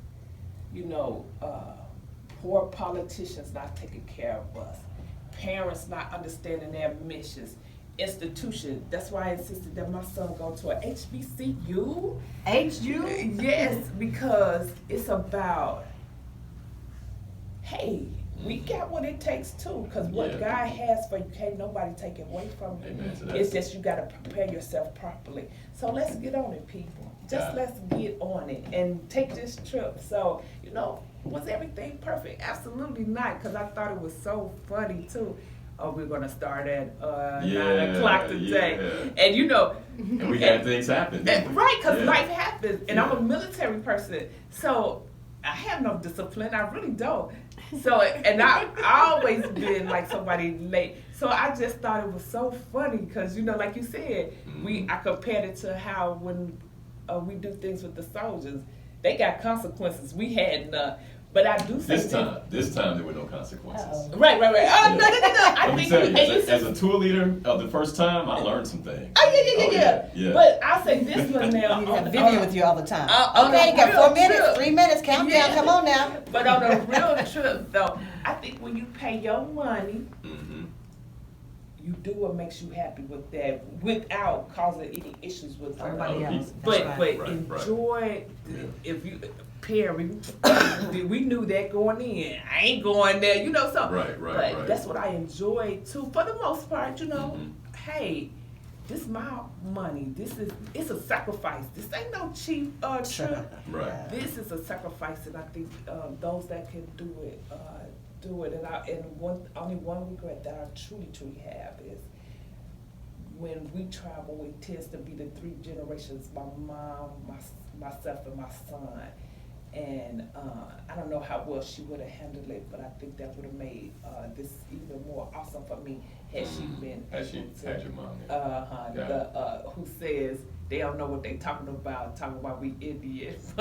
poor politicians not taking care of us, parents not understanding their missions, institution. That's why I insisted that my son go to a HBCU. HU? Yes, because it's about, hey, we got what it takes too. Because what God has for you, can't nobody take it away from you. Amen to that. It's just you got to prepare yourself properly. So let's get on it, people. Just let's get on it and take this trip. So, was everything perfect? Absolutely not, because I thought it was so funny too. Oh, we're going to start at 9 o'clock today. Yeah. And And we had things happen. right, because Yeah. life happens. And I'm Yeah. a military person. So I have no discipline. I really don't. So, and I've always been like somebody late. So I just thought it was so funny because, like you said, I compared it to how when we do things with the soldiers, they got consequences. We had none. But I do say This time there were no consequences. Right. No. I Let me think tell you, as a tour leader, the first time I learned some things. Yeah. But I say this one now. You have video with you all the time. Okay, you got 4 minutes, trip. 3 minutes, countdown, Yeah. come on now. But on a real trip, though, I think when you pay your money, you do what makes you happy with that, without causing any issues with Everybody other else. people. That's right. But enjoy. If you Perry, we knew that going in. I ain't going there, you know. So, but that's what I enjoy too, for the most part. You know, hey, this is my money. It's a sacrifice. This ain't no cheap trip. Right. This is a sacrifice, and I think those that can do it, do it. And only one regret that I truly have is when we travel. It tends to be the 3 generations: my mom, myself, and my son. And I don't know how well she would have handled it, but I think that would have made this even more awesome for me had she been. Had your mom. Who says they don't know what they talking about we Indian. Is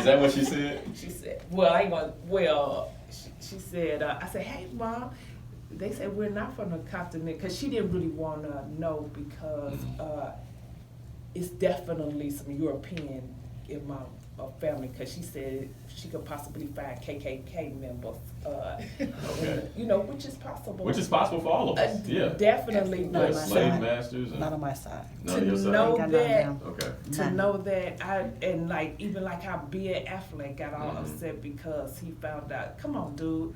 that what she said? She said, well, I ain't gonna, well, she said, I said, hey, Mom, they said we're not from the continent, because she didn't really want to know, because it's definitely some European in my family, because she said she could possibly find KKK members, you know, which is possible. Which is possible for all of us. Yeah. Definitely. Not Yeah, on my slave side. masters. And Not on my side. none of your side. know Got none that. down. Okay. To None. know that and like even like how Ben Affleck got all upset because he found out. Come on, dude.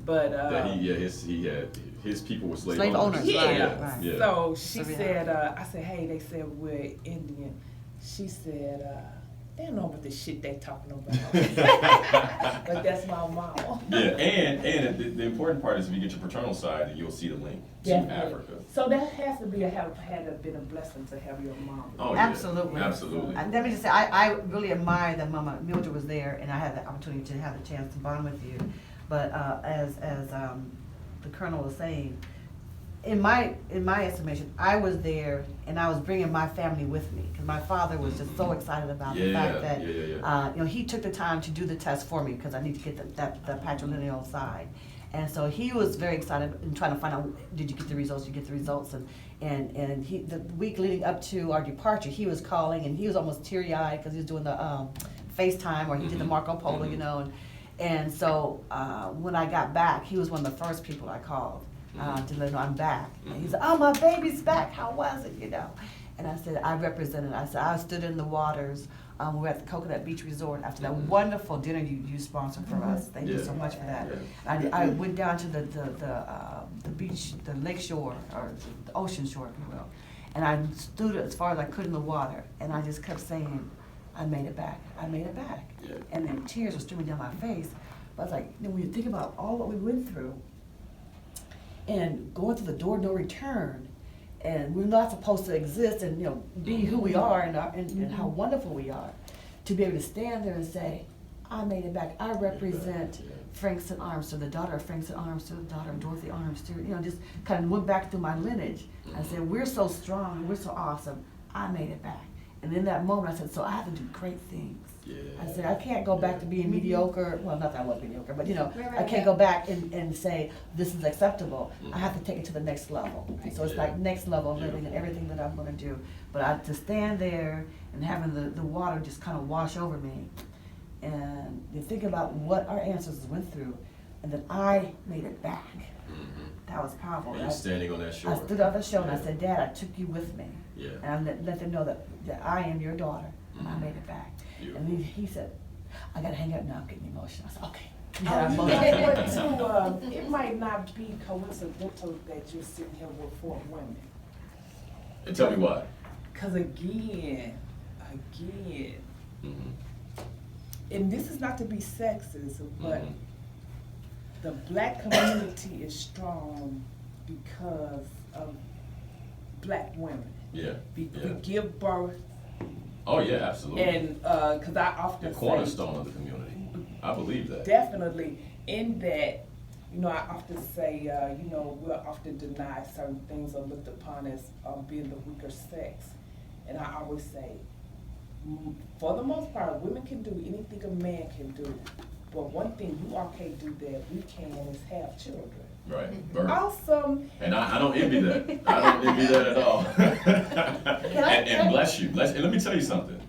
But That he had his people were slave owners. yeah. Right. Yeah. So she So, yeah. said, I said, hey, they said we're Indian. She said, they don't know what the shit they talking about. But that's my mom. Yeah, and the important part is if you get your paternal side, then you'll see the link to Definitely. Africa. So that has to be had to been a blessing to have your mom. Oh, yeah. Absolutely. Absolutely. And let me just say, I really admire that Mama Mildred was there, and I had the opportunity to have the chance to bond with you. But as the Colonel was saying, in my estimation, I was there and I was bringing my family with me, because my father was just so excited about the fact that you know, he took the time to do the test for me, because I need to get the patrilineal side. And so he was very excited and trying to find out, did you get the results? Did you get the results? And he, the week leading up to our departure, he was calling, and he was almost teary-eyed because he was doing the FaceTime, or he did the Marco Polo, you know. And so when I got back, he was one of the first people I called to let him know I'm back. And he said, oh, my baby's back. How was it, you know? And I said, I represented. I said, I stood in the waters. We were at the Coconut Beach Resort after that wonderful dinner you sponsored for us. Thank you so much for that. I went down to the beach, the lake shore, or the ocean shore, if you will. And I stood as far as I could in the water. And I just kept saying, I made it back. I made it back. Yeah. And then tears were streaming down my face. But I was like, you know, when you think about all what we went through, and going through the door no return, and we're not supposed to exist and, you know, be who we are and how wonderful we are, to be able to stand there and say, I made it back. I represent Frankston Armstrong, the daughter of Frankston Armstrong, the daughter of Dorothy Armstrong. You know, just kind of went back through my lineage. I said, we're so strong and we're so awesome. I made it back. And in that moment, I said, so I have to do great things. Yeah. I said, I can't go back to being mediocre. Well, not that I was mediocre, but you know, Right, I can't go back and say, this is acceptable. I have to take it to the next level. So it's like next level living and everything that I'm gonna do. But to stand there and having the water just kind of wash over me, and you think about what our ancestors went through, and then I made it back. That was powerful. And you're standing on that shore. I stood on the shore and I said, Dad, I took you with me. Yeah. And I let them know that I am your daughter, and I made it back. Beautiful. And he said, I gotta hang up now, I'm getting emotional. I said, okay. It might not be coincidental that you're sitting here with 4 women. And tell me why. Because again, and this is not to be sexist, but the black community is strong because of black women. Yeah. We give birth. Oh yeah, absolutely. And because I often the cornerstone of the community. I believe that. Definitely. In that, you know, I often say, you know, we're often denied certain things or looked upon as being the weaker sex. And I always say, for the most part, women can do anything a man can do. But one thing you all can't do that we can is have children. Right. Birth. Awesome. And I don't envy that. I don't envy that at all. and bless you. And let me tell you something.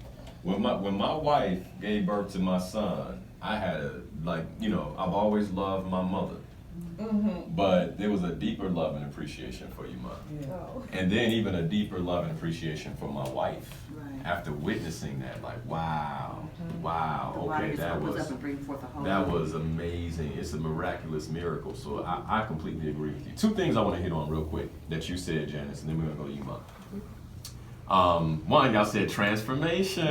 When my wife gave birth to my son, I had I've always loved my mother. Mm-hmm. But there was a deeper love and appreciation for you, Mom. Yeah. Oh. And then even a deeper love and appreciation for my wife. Right. After witnessing that, like, wow, wow, The okay, water that opens was up and bring forth a whole that was amazing. It's a miraculous miracle. So I completely agree with you. Two things I want to hit on real quick that you said, Janice, and then we're gonna go to you, Mom. One, y'all said transformation.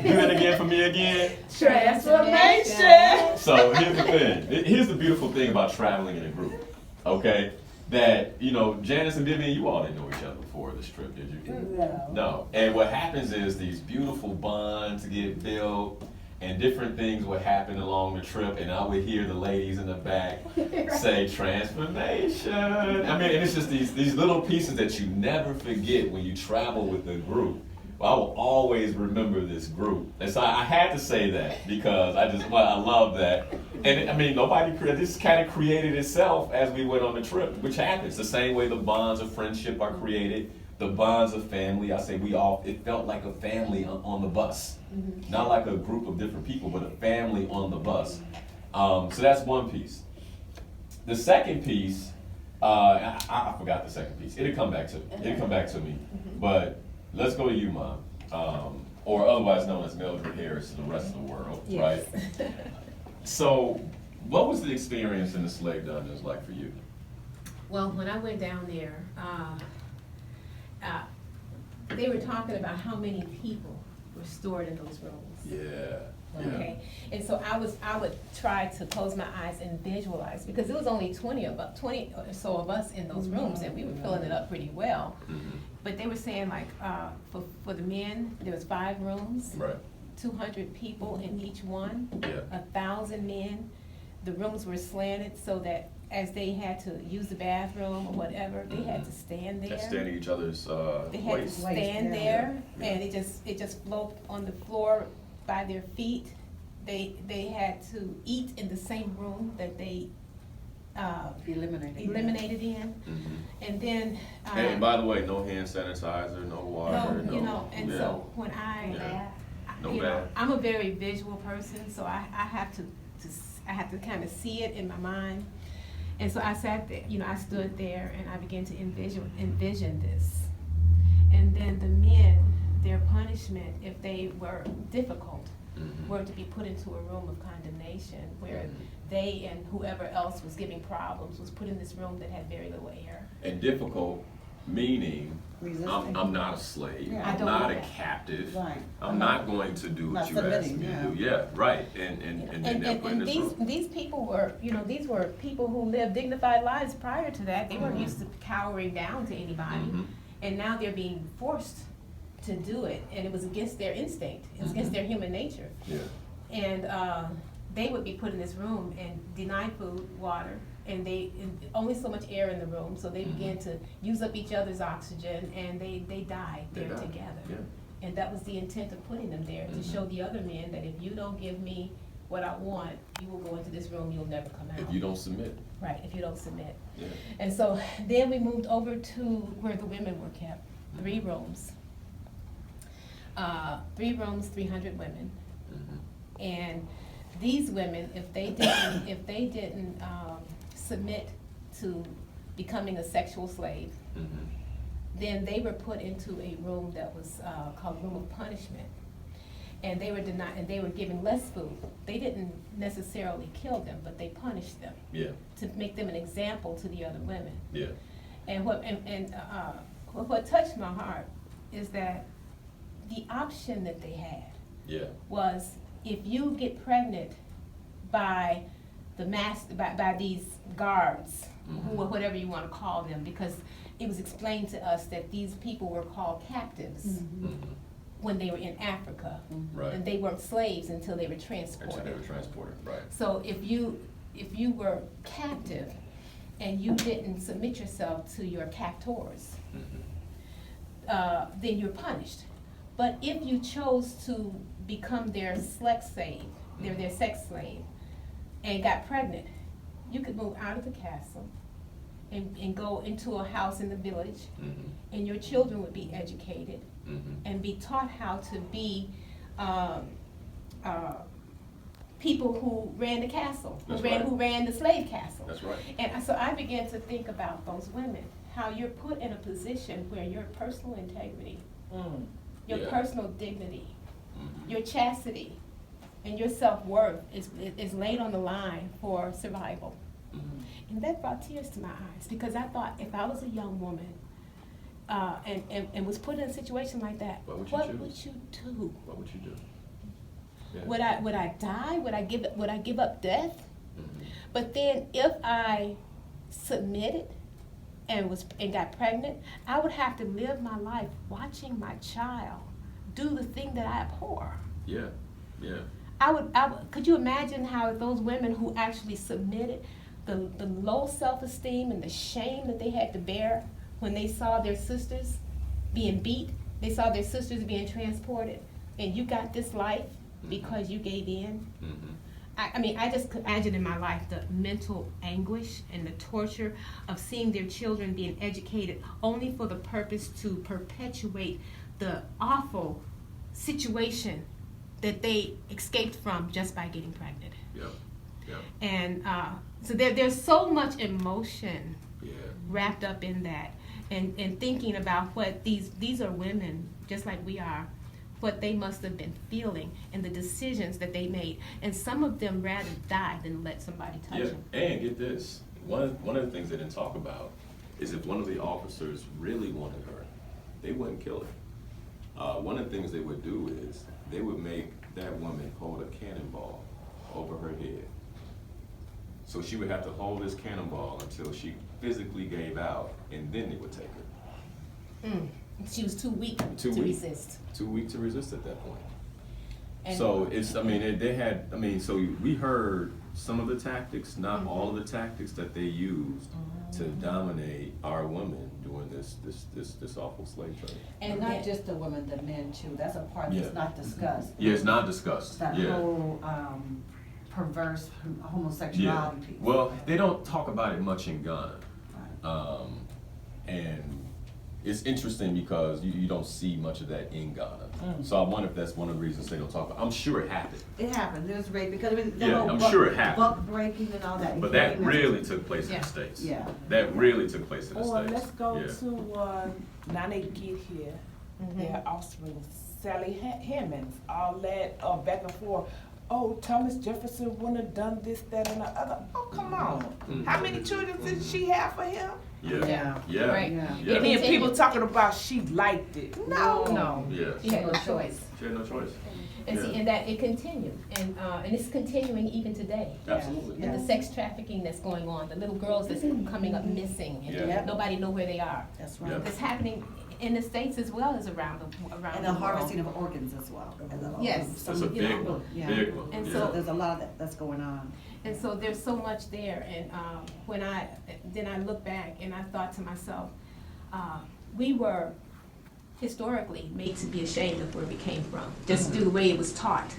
Do that again for me again. Transformation. So here's the thing. Here's the beautiful thing about traveling in a group. Okay, that Janice and Vivian, you all didn't know each other before this trip, did you? No. And what happens is these beautiful bonds get built, and different things would happen along the trip, and I would hear the ladies in the back say transformation. I mean, and it's just these little pieces that you never forget when you travel with a group. Well, I will always remember this group. And so I had to say that because I love that. And I mean, this kind of created itself as we went on the trip, which happens. The same way the bonds of friendship are created, the bonds of family. I say it felt like a family on the bus. Mm-hmm. Not like a group of different people, but a family on the bus. So that's one piece. The second piece, I forgot the second piece. It'll come back to me. Mm-hmm. But let's go to you, Mom, or otherwise known as Mildred Harris to the rest of the world, yes. Right? So, what was the experience in the slave dungeons like for you? Well, when I went down there, they were talking about how many people were stored in those rooms. Yeah. Okay, and so I would try to close my eyes and visualize because there was only 20 or so of us in those rooms, and we were filling it up pretty well. Mm-hmm. But they were saying like for the men there was 5 rooms, right. 200 people in each one, yeah. 1,000 men. The rooms were slanted so that as they had to use the bathroom or whatever, they had to stand there. Stand each other's They had to stand there, yeah. And it just flowed on the floor by their feet. They had to eat in the same room that they eliminated in. Mm-hmm. And then and by the way, no hand sanitizer, no water, so when I'm a very visual person, so I have to kind of see it in my mind. And so I sat there, I stood there and I began to envision this. And then the men, their punishment, if they were difficult, mm-hmm. were to be put into a room of condemnation where mm-hmm. they and whoever else was giving problems was put in this room that had very little air. And difficult meaning I'm not a slave, yeah. I'm not a captive, right. I'm not going to do what you asked me to do. Yeah, right. And these people were, these were people who lived dignified lives prior to that. They mm-hmm. weren't used to cowering down to anybody. Mm-hmm. And now they're being forced to do it, and it was against their instinct. It was mm-hmm. against their human nature. Yeah. And they would be put in this room and denied food, water, and only so much air in the room, so they mm-hmm. began to use up each other's oxygen, and they died there together. Yeah. And that was the intent of putting them there, mm-hmm. to show the other men that if you don't give me what I want, you will go into this room, you'll never come out. If you don't submit. Right, if you don't submit. Yeah. And so then we moved over to where the women were kept, 3 rooms. 3 rooms, 300 women. Mm-hmm. And these women, if they didn't submit to becoming a sexual slave, mm-hmm. then they were put into a room that was called room of punishment. And they were denied, and they were given less food. They didn't necessarily kill them, but they punished them. Yeah. To make them an example to the other women. Yeah. And what touched my heart is that the option that they had was if you get pregnant by by these guards, mm-hmm. whatever you want to call them, because it was explained to us that these people were called captives mm-hmm. when they were in Africa, mm-hmm. right. and they weren't slaves until they were transported. Right. So if you were captive and you didn't submit yourself to your captors, mm-hmm. Then you're punished. But if you chose to become their sex slave, their sex slave, and got pregnant, you could move out of the castle and go into a house in the village, and your children would be educated and be taught how to be people who ran the castle, who ran the slave castle. That's right. And so I began to think about those women, how you're put in a position where your personal integrity, your personal dignity, your chastity, and your self-worth is laid on the line for survival. And that brought tears to my eyes, because I thought, if I was a young woman and was put in a situation like that, what would you do? What would you do? Yeah. Would I die? Would I give up death? But then if I submitted and got pregnant, I would have to live my life watching my child do the thing that I abhor. Yeah, yeah. I would, could you imagine how those women who actually submitted, the low self-esteem and the shame that they had to bear when they saw their sisters being beat, they saw their sisters being transported, and you got this life because you gave in? I mean, I just could imagine in my life the mental anguish and the torture of seeing their children being educated only for the purpose to perpetuate the awful situation that they escaped from just by getting pregnant. And so there's so much emotion wrapped up in that, and thinking about what these are women just like we are, what they must have been feeling and the decisions that they made, and some of them rather die than let somebody touch them. And get this, one of the things they didn't talk about is if one of the officers really wanted her, they wouldn't kill her. One of the things they would do is they would make that woman hold a cannonball over her head. So she would have to hold this cannonball until she physically gave out, and then they would take her. She was too weak to resist. Too weak to resist at that point. And so it's, I mean, they had, I mean, so we heard some of the tactics, not all of the tactics that they used to dominate our women during this awful slave trade. And not just the women, the men too. That's a part that's not discussed. Yeah, it's not discussed. That whole perverse homosexuality piece. Well, they don't talk about it much in Ghana. And it's interesting because you don't see much of that in Ghana. So I wonder if that's one of the reasons they don't talk about it. I'm sure it happened. It happened. There's rape because I'm sure it happened. Buck breaking and all that. But that really took place in the States. Yeah. That really took place in the States. Let's go to now they get here. Their offspring, Sally Hemings, all that back and forth. Oh, Thomas Jefferson wouldn't have done this, that, and the other. Oh, come on. How many children did she have for him? Right. And then people talking about she liked it. No. She had no choice. She had no choice. And see, and that it continued, and it's continuing even today. Absolutely. And the sex trafficking that's going on, the little girls that's coming up missing, and nobody know where they are. That's right. It's happening in the States as well as around the and the harvesting of organs as well. Yes. That's a big one. Big one. And so there's a lot of that's going on. And so there's so much there, and when I look back and I thought to myself, we were historically made to be ashamed of where we came from, just through the way it was taught,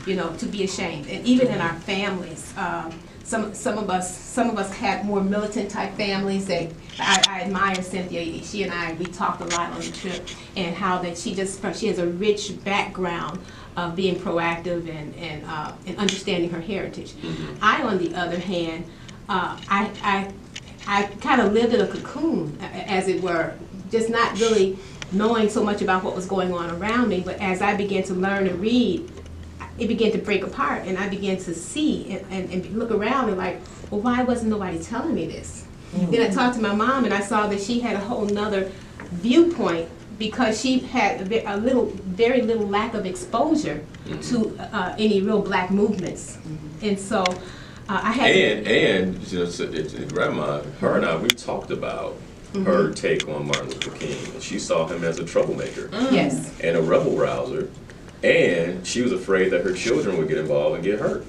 you know, to be ashamed. And even in our families, some of us had more militant type families. That I admire Cynthia. She and we talked a lot on the trip, and how that she has a rich background of being proactive and understanding her heritage. I, on the other hand, I kind of lived in a cocoon, as it were, just not really knowing so much about what was going on around me. But as I began to learn and read, it began to break apart, and I began to see and look around and like, well, why wasn't nobody telling me this? Then I talked to my mom, and I saw that she had a whole nother viewpoint, because she had very little lack of exposure to any real black movements. And so I had Grandma, her and I, we talked about her take on Martin Luther King. She saw him as a troublemaker. Yes. And a rebel rouser. and she was afraid that her children would get involved and get hurt.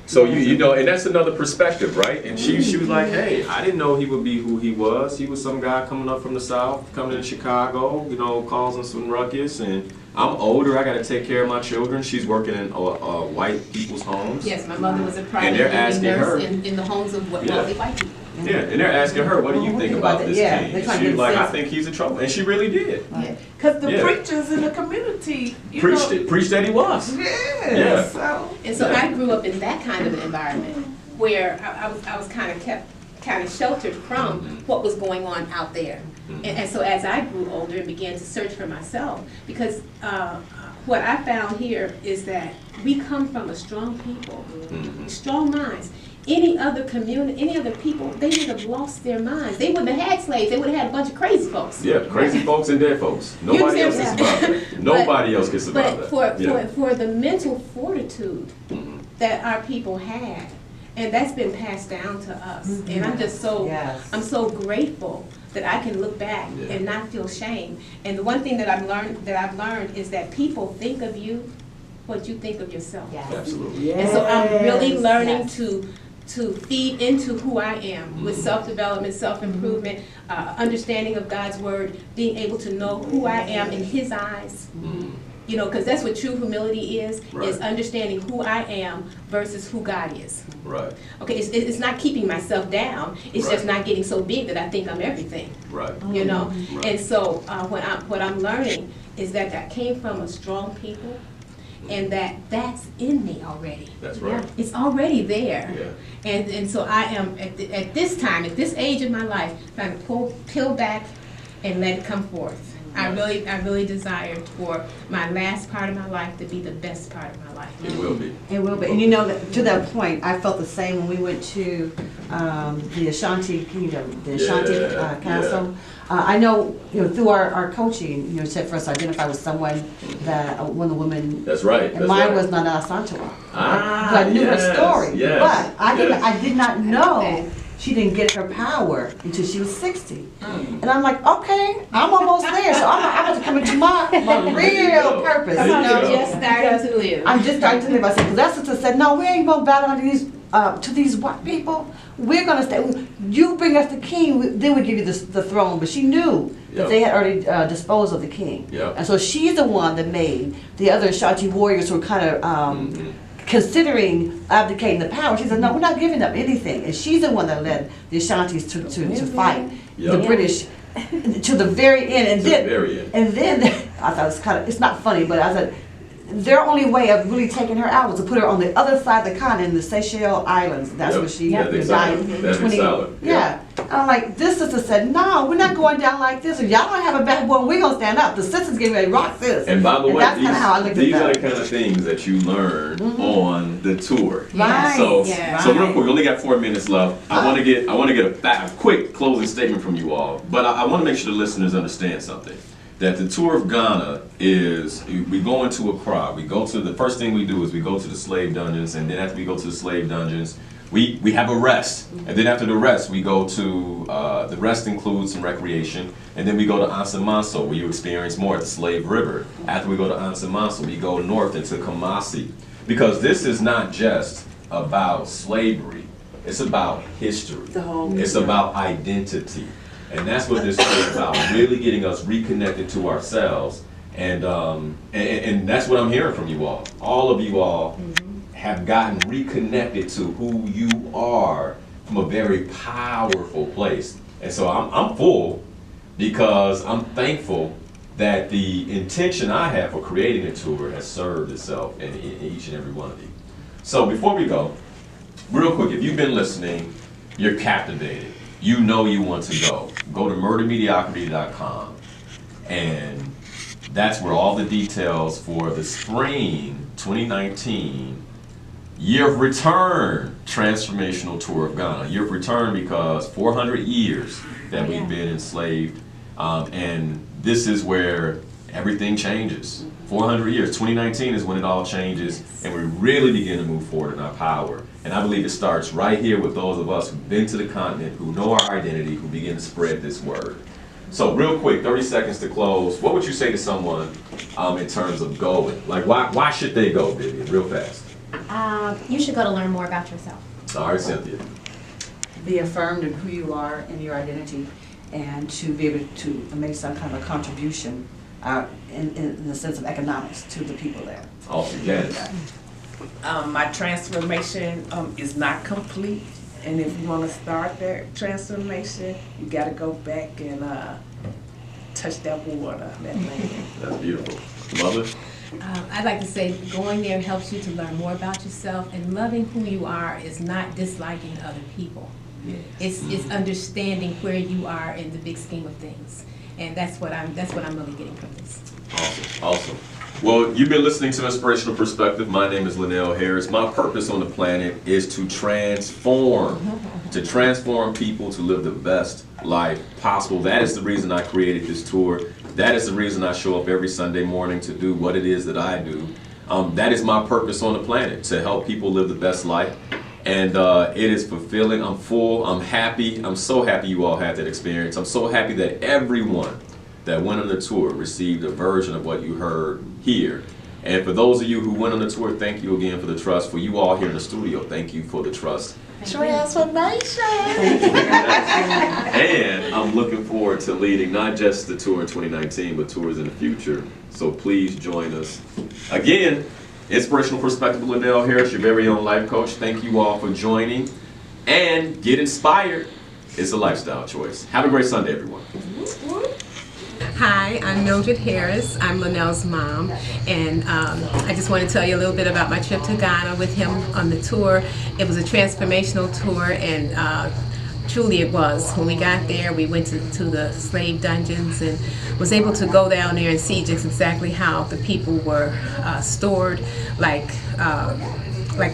So you know, and that's another perspective, right? And she was like, hey, I didn't know he would be who he was. He was some guy coming up from the South, coming to Chicago, you know, causing some ruckus, and I'm older, I got to take care of my children. She's working in white people's homes. Yes, my mother was a And private they're duty asking nurse her. in the homes of Yeah. wealthy white people. Yeah, and they're asking her, what do you think about this Yeah, king? they're And trying to she was get like, I sense. think he's in trouble. And she really did. Because the Yeah. preachers in the community, you Preached know, it, preached that he was. Yeah. Yeah. So And so Yeah. I grew up in that kind of an environment where I was kind of sheltered from what was going on out there. And so as I grew older and began to search for myself, because what I found here is that we come from a strong people, strong minds. Any other community, any other people, they would have lost their minds. They wouldn't have had slaves. They would have had a bunch of crazy folks. Yeah, crazy folks and dead folks. Nobody else can understand survive that. Nobody else can survive But that. for the mental fortitude that our people had, and that's been passed down to us. And I'm just Yes. I'm so grateful that I can look back Yeah. and not feel shame. And the one thing that I've learned is that people think of you what you think of yourself. Yes. Absolutely. And so I'm really Yes, learning yes. to feed into who I am with self-development, self-improvement, understanding of God's word, being able to know who I am in His eyes. You know, because that's what true humility is Right. understanding who I am versus who God is. Right, Okay, it's not keeping myself down. It's just Right. not getting so big that I think I'm everything. right. You know, Right. and so what I'm learning is that I came from a strong people, and that's in me already. That's right. It's already there. Yeah. And so I am at this time, at this age of my life, trying to peel back and let it come forth. I really desired for my last part of my life to be the best part of my life. It will be. It will be. And you know, that, to that point, I felt the same when we went to the Ashanti Kingdom, the Ashanti Yeah, Council. I know, you know, through our coaching, you know, said for us to identify with someone that, one of the women, That's right. and That's mine right. was Nana Asantewa. Ah, But I knew yes, her story. yes, But I did not know that. she didn't get her power until she was 60. And I'm like, okay, I'm almost there. So I'm about to come into my real purpose. There You you know? go. Just starting to live. I'm just starting to live. I said, because that sister said, no, we ain't going to battle under these, to these white people. We're going to stay. You bring us the king, then we give you the throne. But she knew Yep. that they had already disposed of the king. Yep. And so she's the one that made the other Ashanti warriors who were kind of considering abdicating the power. She said, no, we're not giving up anything. And she's the one that led the Ashantis to fight Yep. the British to the very end. And To the then, very end. and then I thought it's not funny, but I said, their only way of really taking her out was to put her on the other side of the continent, in the Seychelles Islands. That's Yep. where she Yeah, they saw died. it. That's solid. Yeah. And I'm like, this sister said, no, we're not going down like this. If y'all don't have a backbone, we're going to stand up. The sister's getting ready to rock this. And by the way, that's kind of how I looked these at are that. the kind of things that you learn on the tour. Right. So, Yeah. so real quick, we only got 4 minutes left. I want to get a quick closing statement from you all, but I want to make sure the listeners understand something. That the tour of Ghana is, we go into Accra. We go to, the first thing we do is we go to the slave dungeons, and then after we go to the slave dungeons, we have a rest. And then after the rest, we go to, the rest includes some recreation, and then we go to Ansamanso, where you experience more at the Slave River. After we go to Ansamanso, we go north into Kumasi. Because this is not just about slavery, it's about history. It's about identity. And that's what this is about, really getting us reconnected to ourselves. And that's what I'm hearing from you all. All of you all have gotten reconnected to who you are from a very powerful place. And so I'm full because I'm thankful that the intention I have for creating a tour has served itself in each and every one of you. So before we go, real quick, if you've been listening, you're captivated. You know you want to go. Go to murdermediocrity.com, and that's where all the details for the spring 2019 Year of Return Transformational Tour of Ghana. Year of Return because 400 years that we've been enslaved, and this is where everything changes. 400 years, 2019 is when it all changes, and we really begin to move forward in our power. And I believe it starts right here with those of us who've been to the continent, who know our identity, who begin to spread this word. So real quick, 30 seconds to close. What would you say to someone in terms of going? Like why should they go, Vivian? Real fast. You should go to learn more about yourself. All right, Cynthia. Be affirmed in who you are and your identity, and to be able to make some kind of a contribution in the sense of economics to the people there. Awesome, Janice. My transformation is not complete, and if you want to start that transformation, you got to go back and touch that water, that land. That's beautiful. Mother? I'd like to say going there helps you to learn more about yourself, and loving who you are is not disliking other people. Yes. It's understanding where you are in the big scheme of things, and that's what I'm really getting from this. Awesome. Well, you've been listening to Inspirational Perspective. My name is Linal Harris. My purpose on the planet is to transform people to live the best life possible. That is the reason I created this tour. That is the reason I show up every Sunday morning to do what it is that I do. That is my purpose on the planet, to help people live the best life. And it is fulfilling. I'm full. I'm happy. I'm so happy you all had that experience. I'm so happy that everyone that went on the tour received a version of what you heard here. And for those of you who went on the tour, thank you again for the trust. For you all here in the studio, thank you for the trust. Transformation! And I'm looking forward to leading not just the tour in 2019, but tours in the future. So please join us. Again, Inspirational Perspective with Linal Harris, your very own life coach. Thank you all for joining. And get inspired. It's a lifestyle choice. Have a great Sunday, everyone. Hi, I'm Mildred Harris. I'm Linal's mom, and I just want to tell you a little bit about my trip to Ghana with him on the tour. It was a transformational tour, and truly it was. When we got there, we went to the slave dungeons and was able to go down there and see just exactly how the people were stored like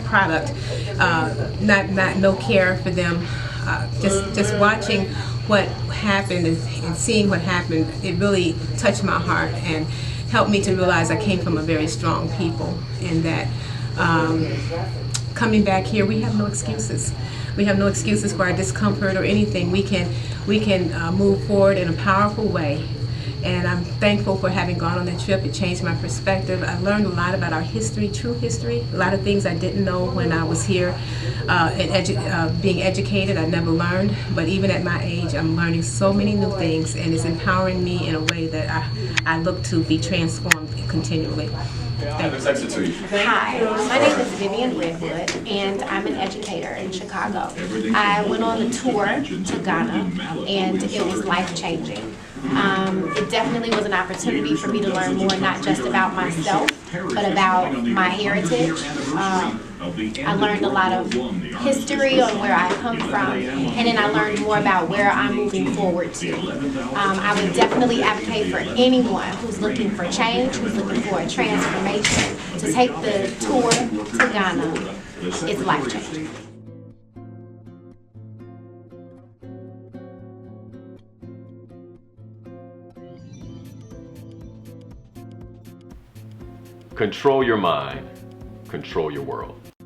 product, not no care for them. Just watching what happened and seeing what happened, it really touched my heart and helped me to realize I came from a very strong people, and that coming back here, we have no excuses. We have no excuses for our discomfort or anything. We can move forward in a powerful way. And I'm thankful for having gone on that trip. It changed my perspective. I learned a lot about our history, true history. A lot of things I didn't know when I was here being educated. I never learned. But even at my age, I'm learning so many new things, and it's empowering me in a way that I look to be transformed continually. Hi, My name is Vivian Redwood, and I'm an educator in Chicago. I went on the tour to Ghana, and it was life-changing. It definitely was an opportunity for me to learn more, not just about myself, but about my heritage. I learned a lot of history on where I come from, and then I learned more about where I'm moving forward to. I would definitely advocate for anyone who's looking for change, who's looking for a transformation, to take the tour to Ghana. It's life-changing. Control your mind, control your world.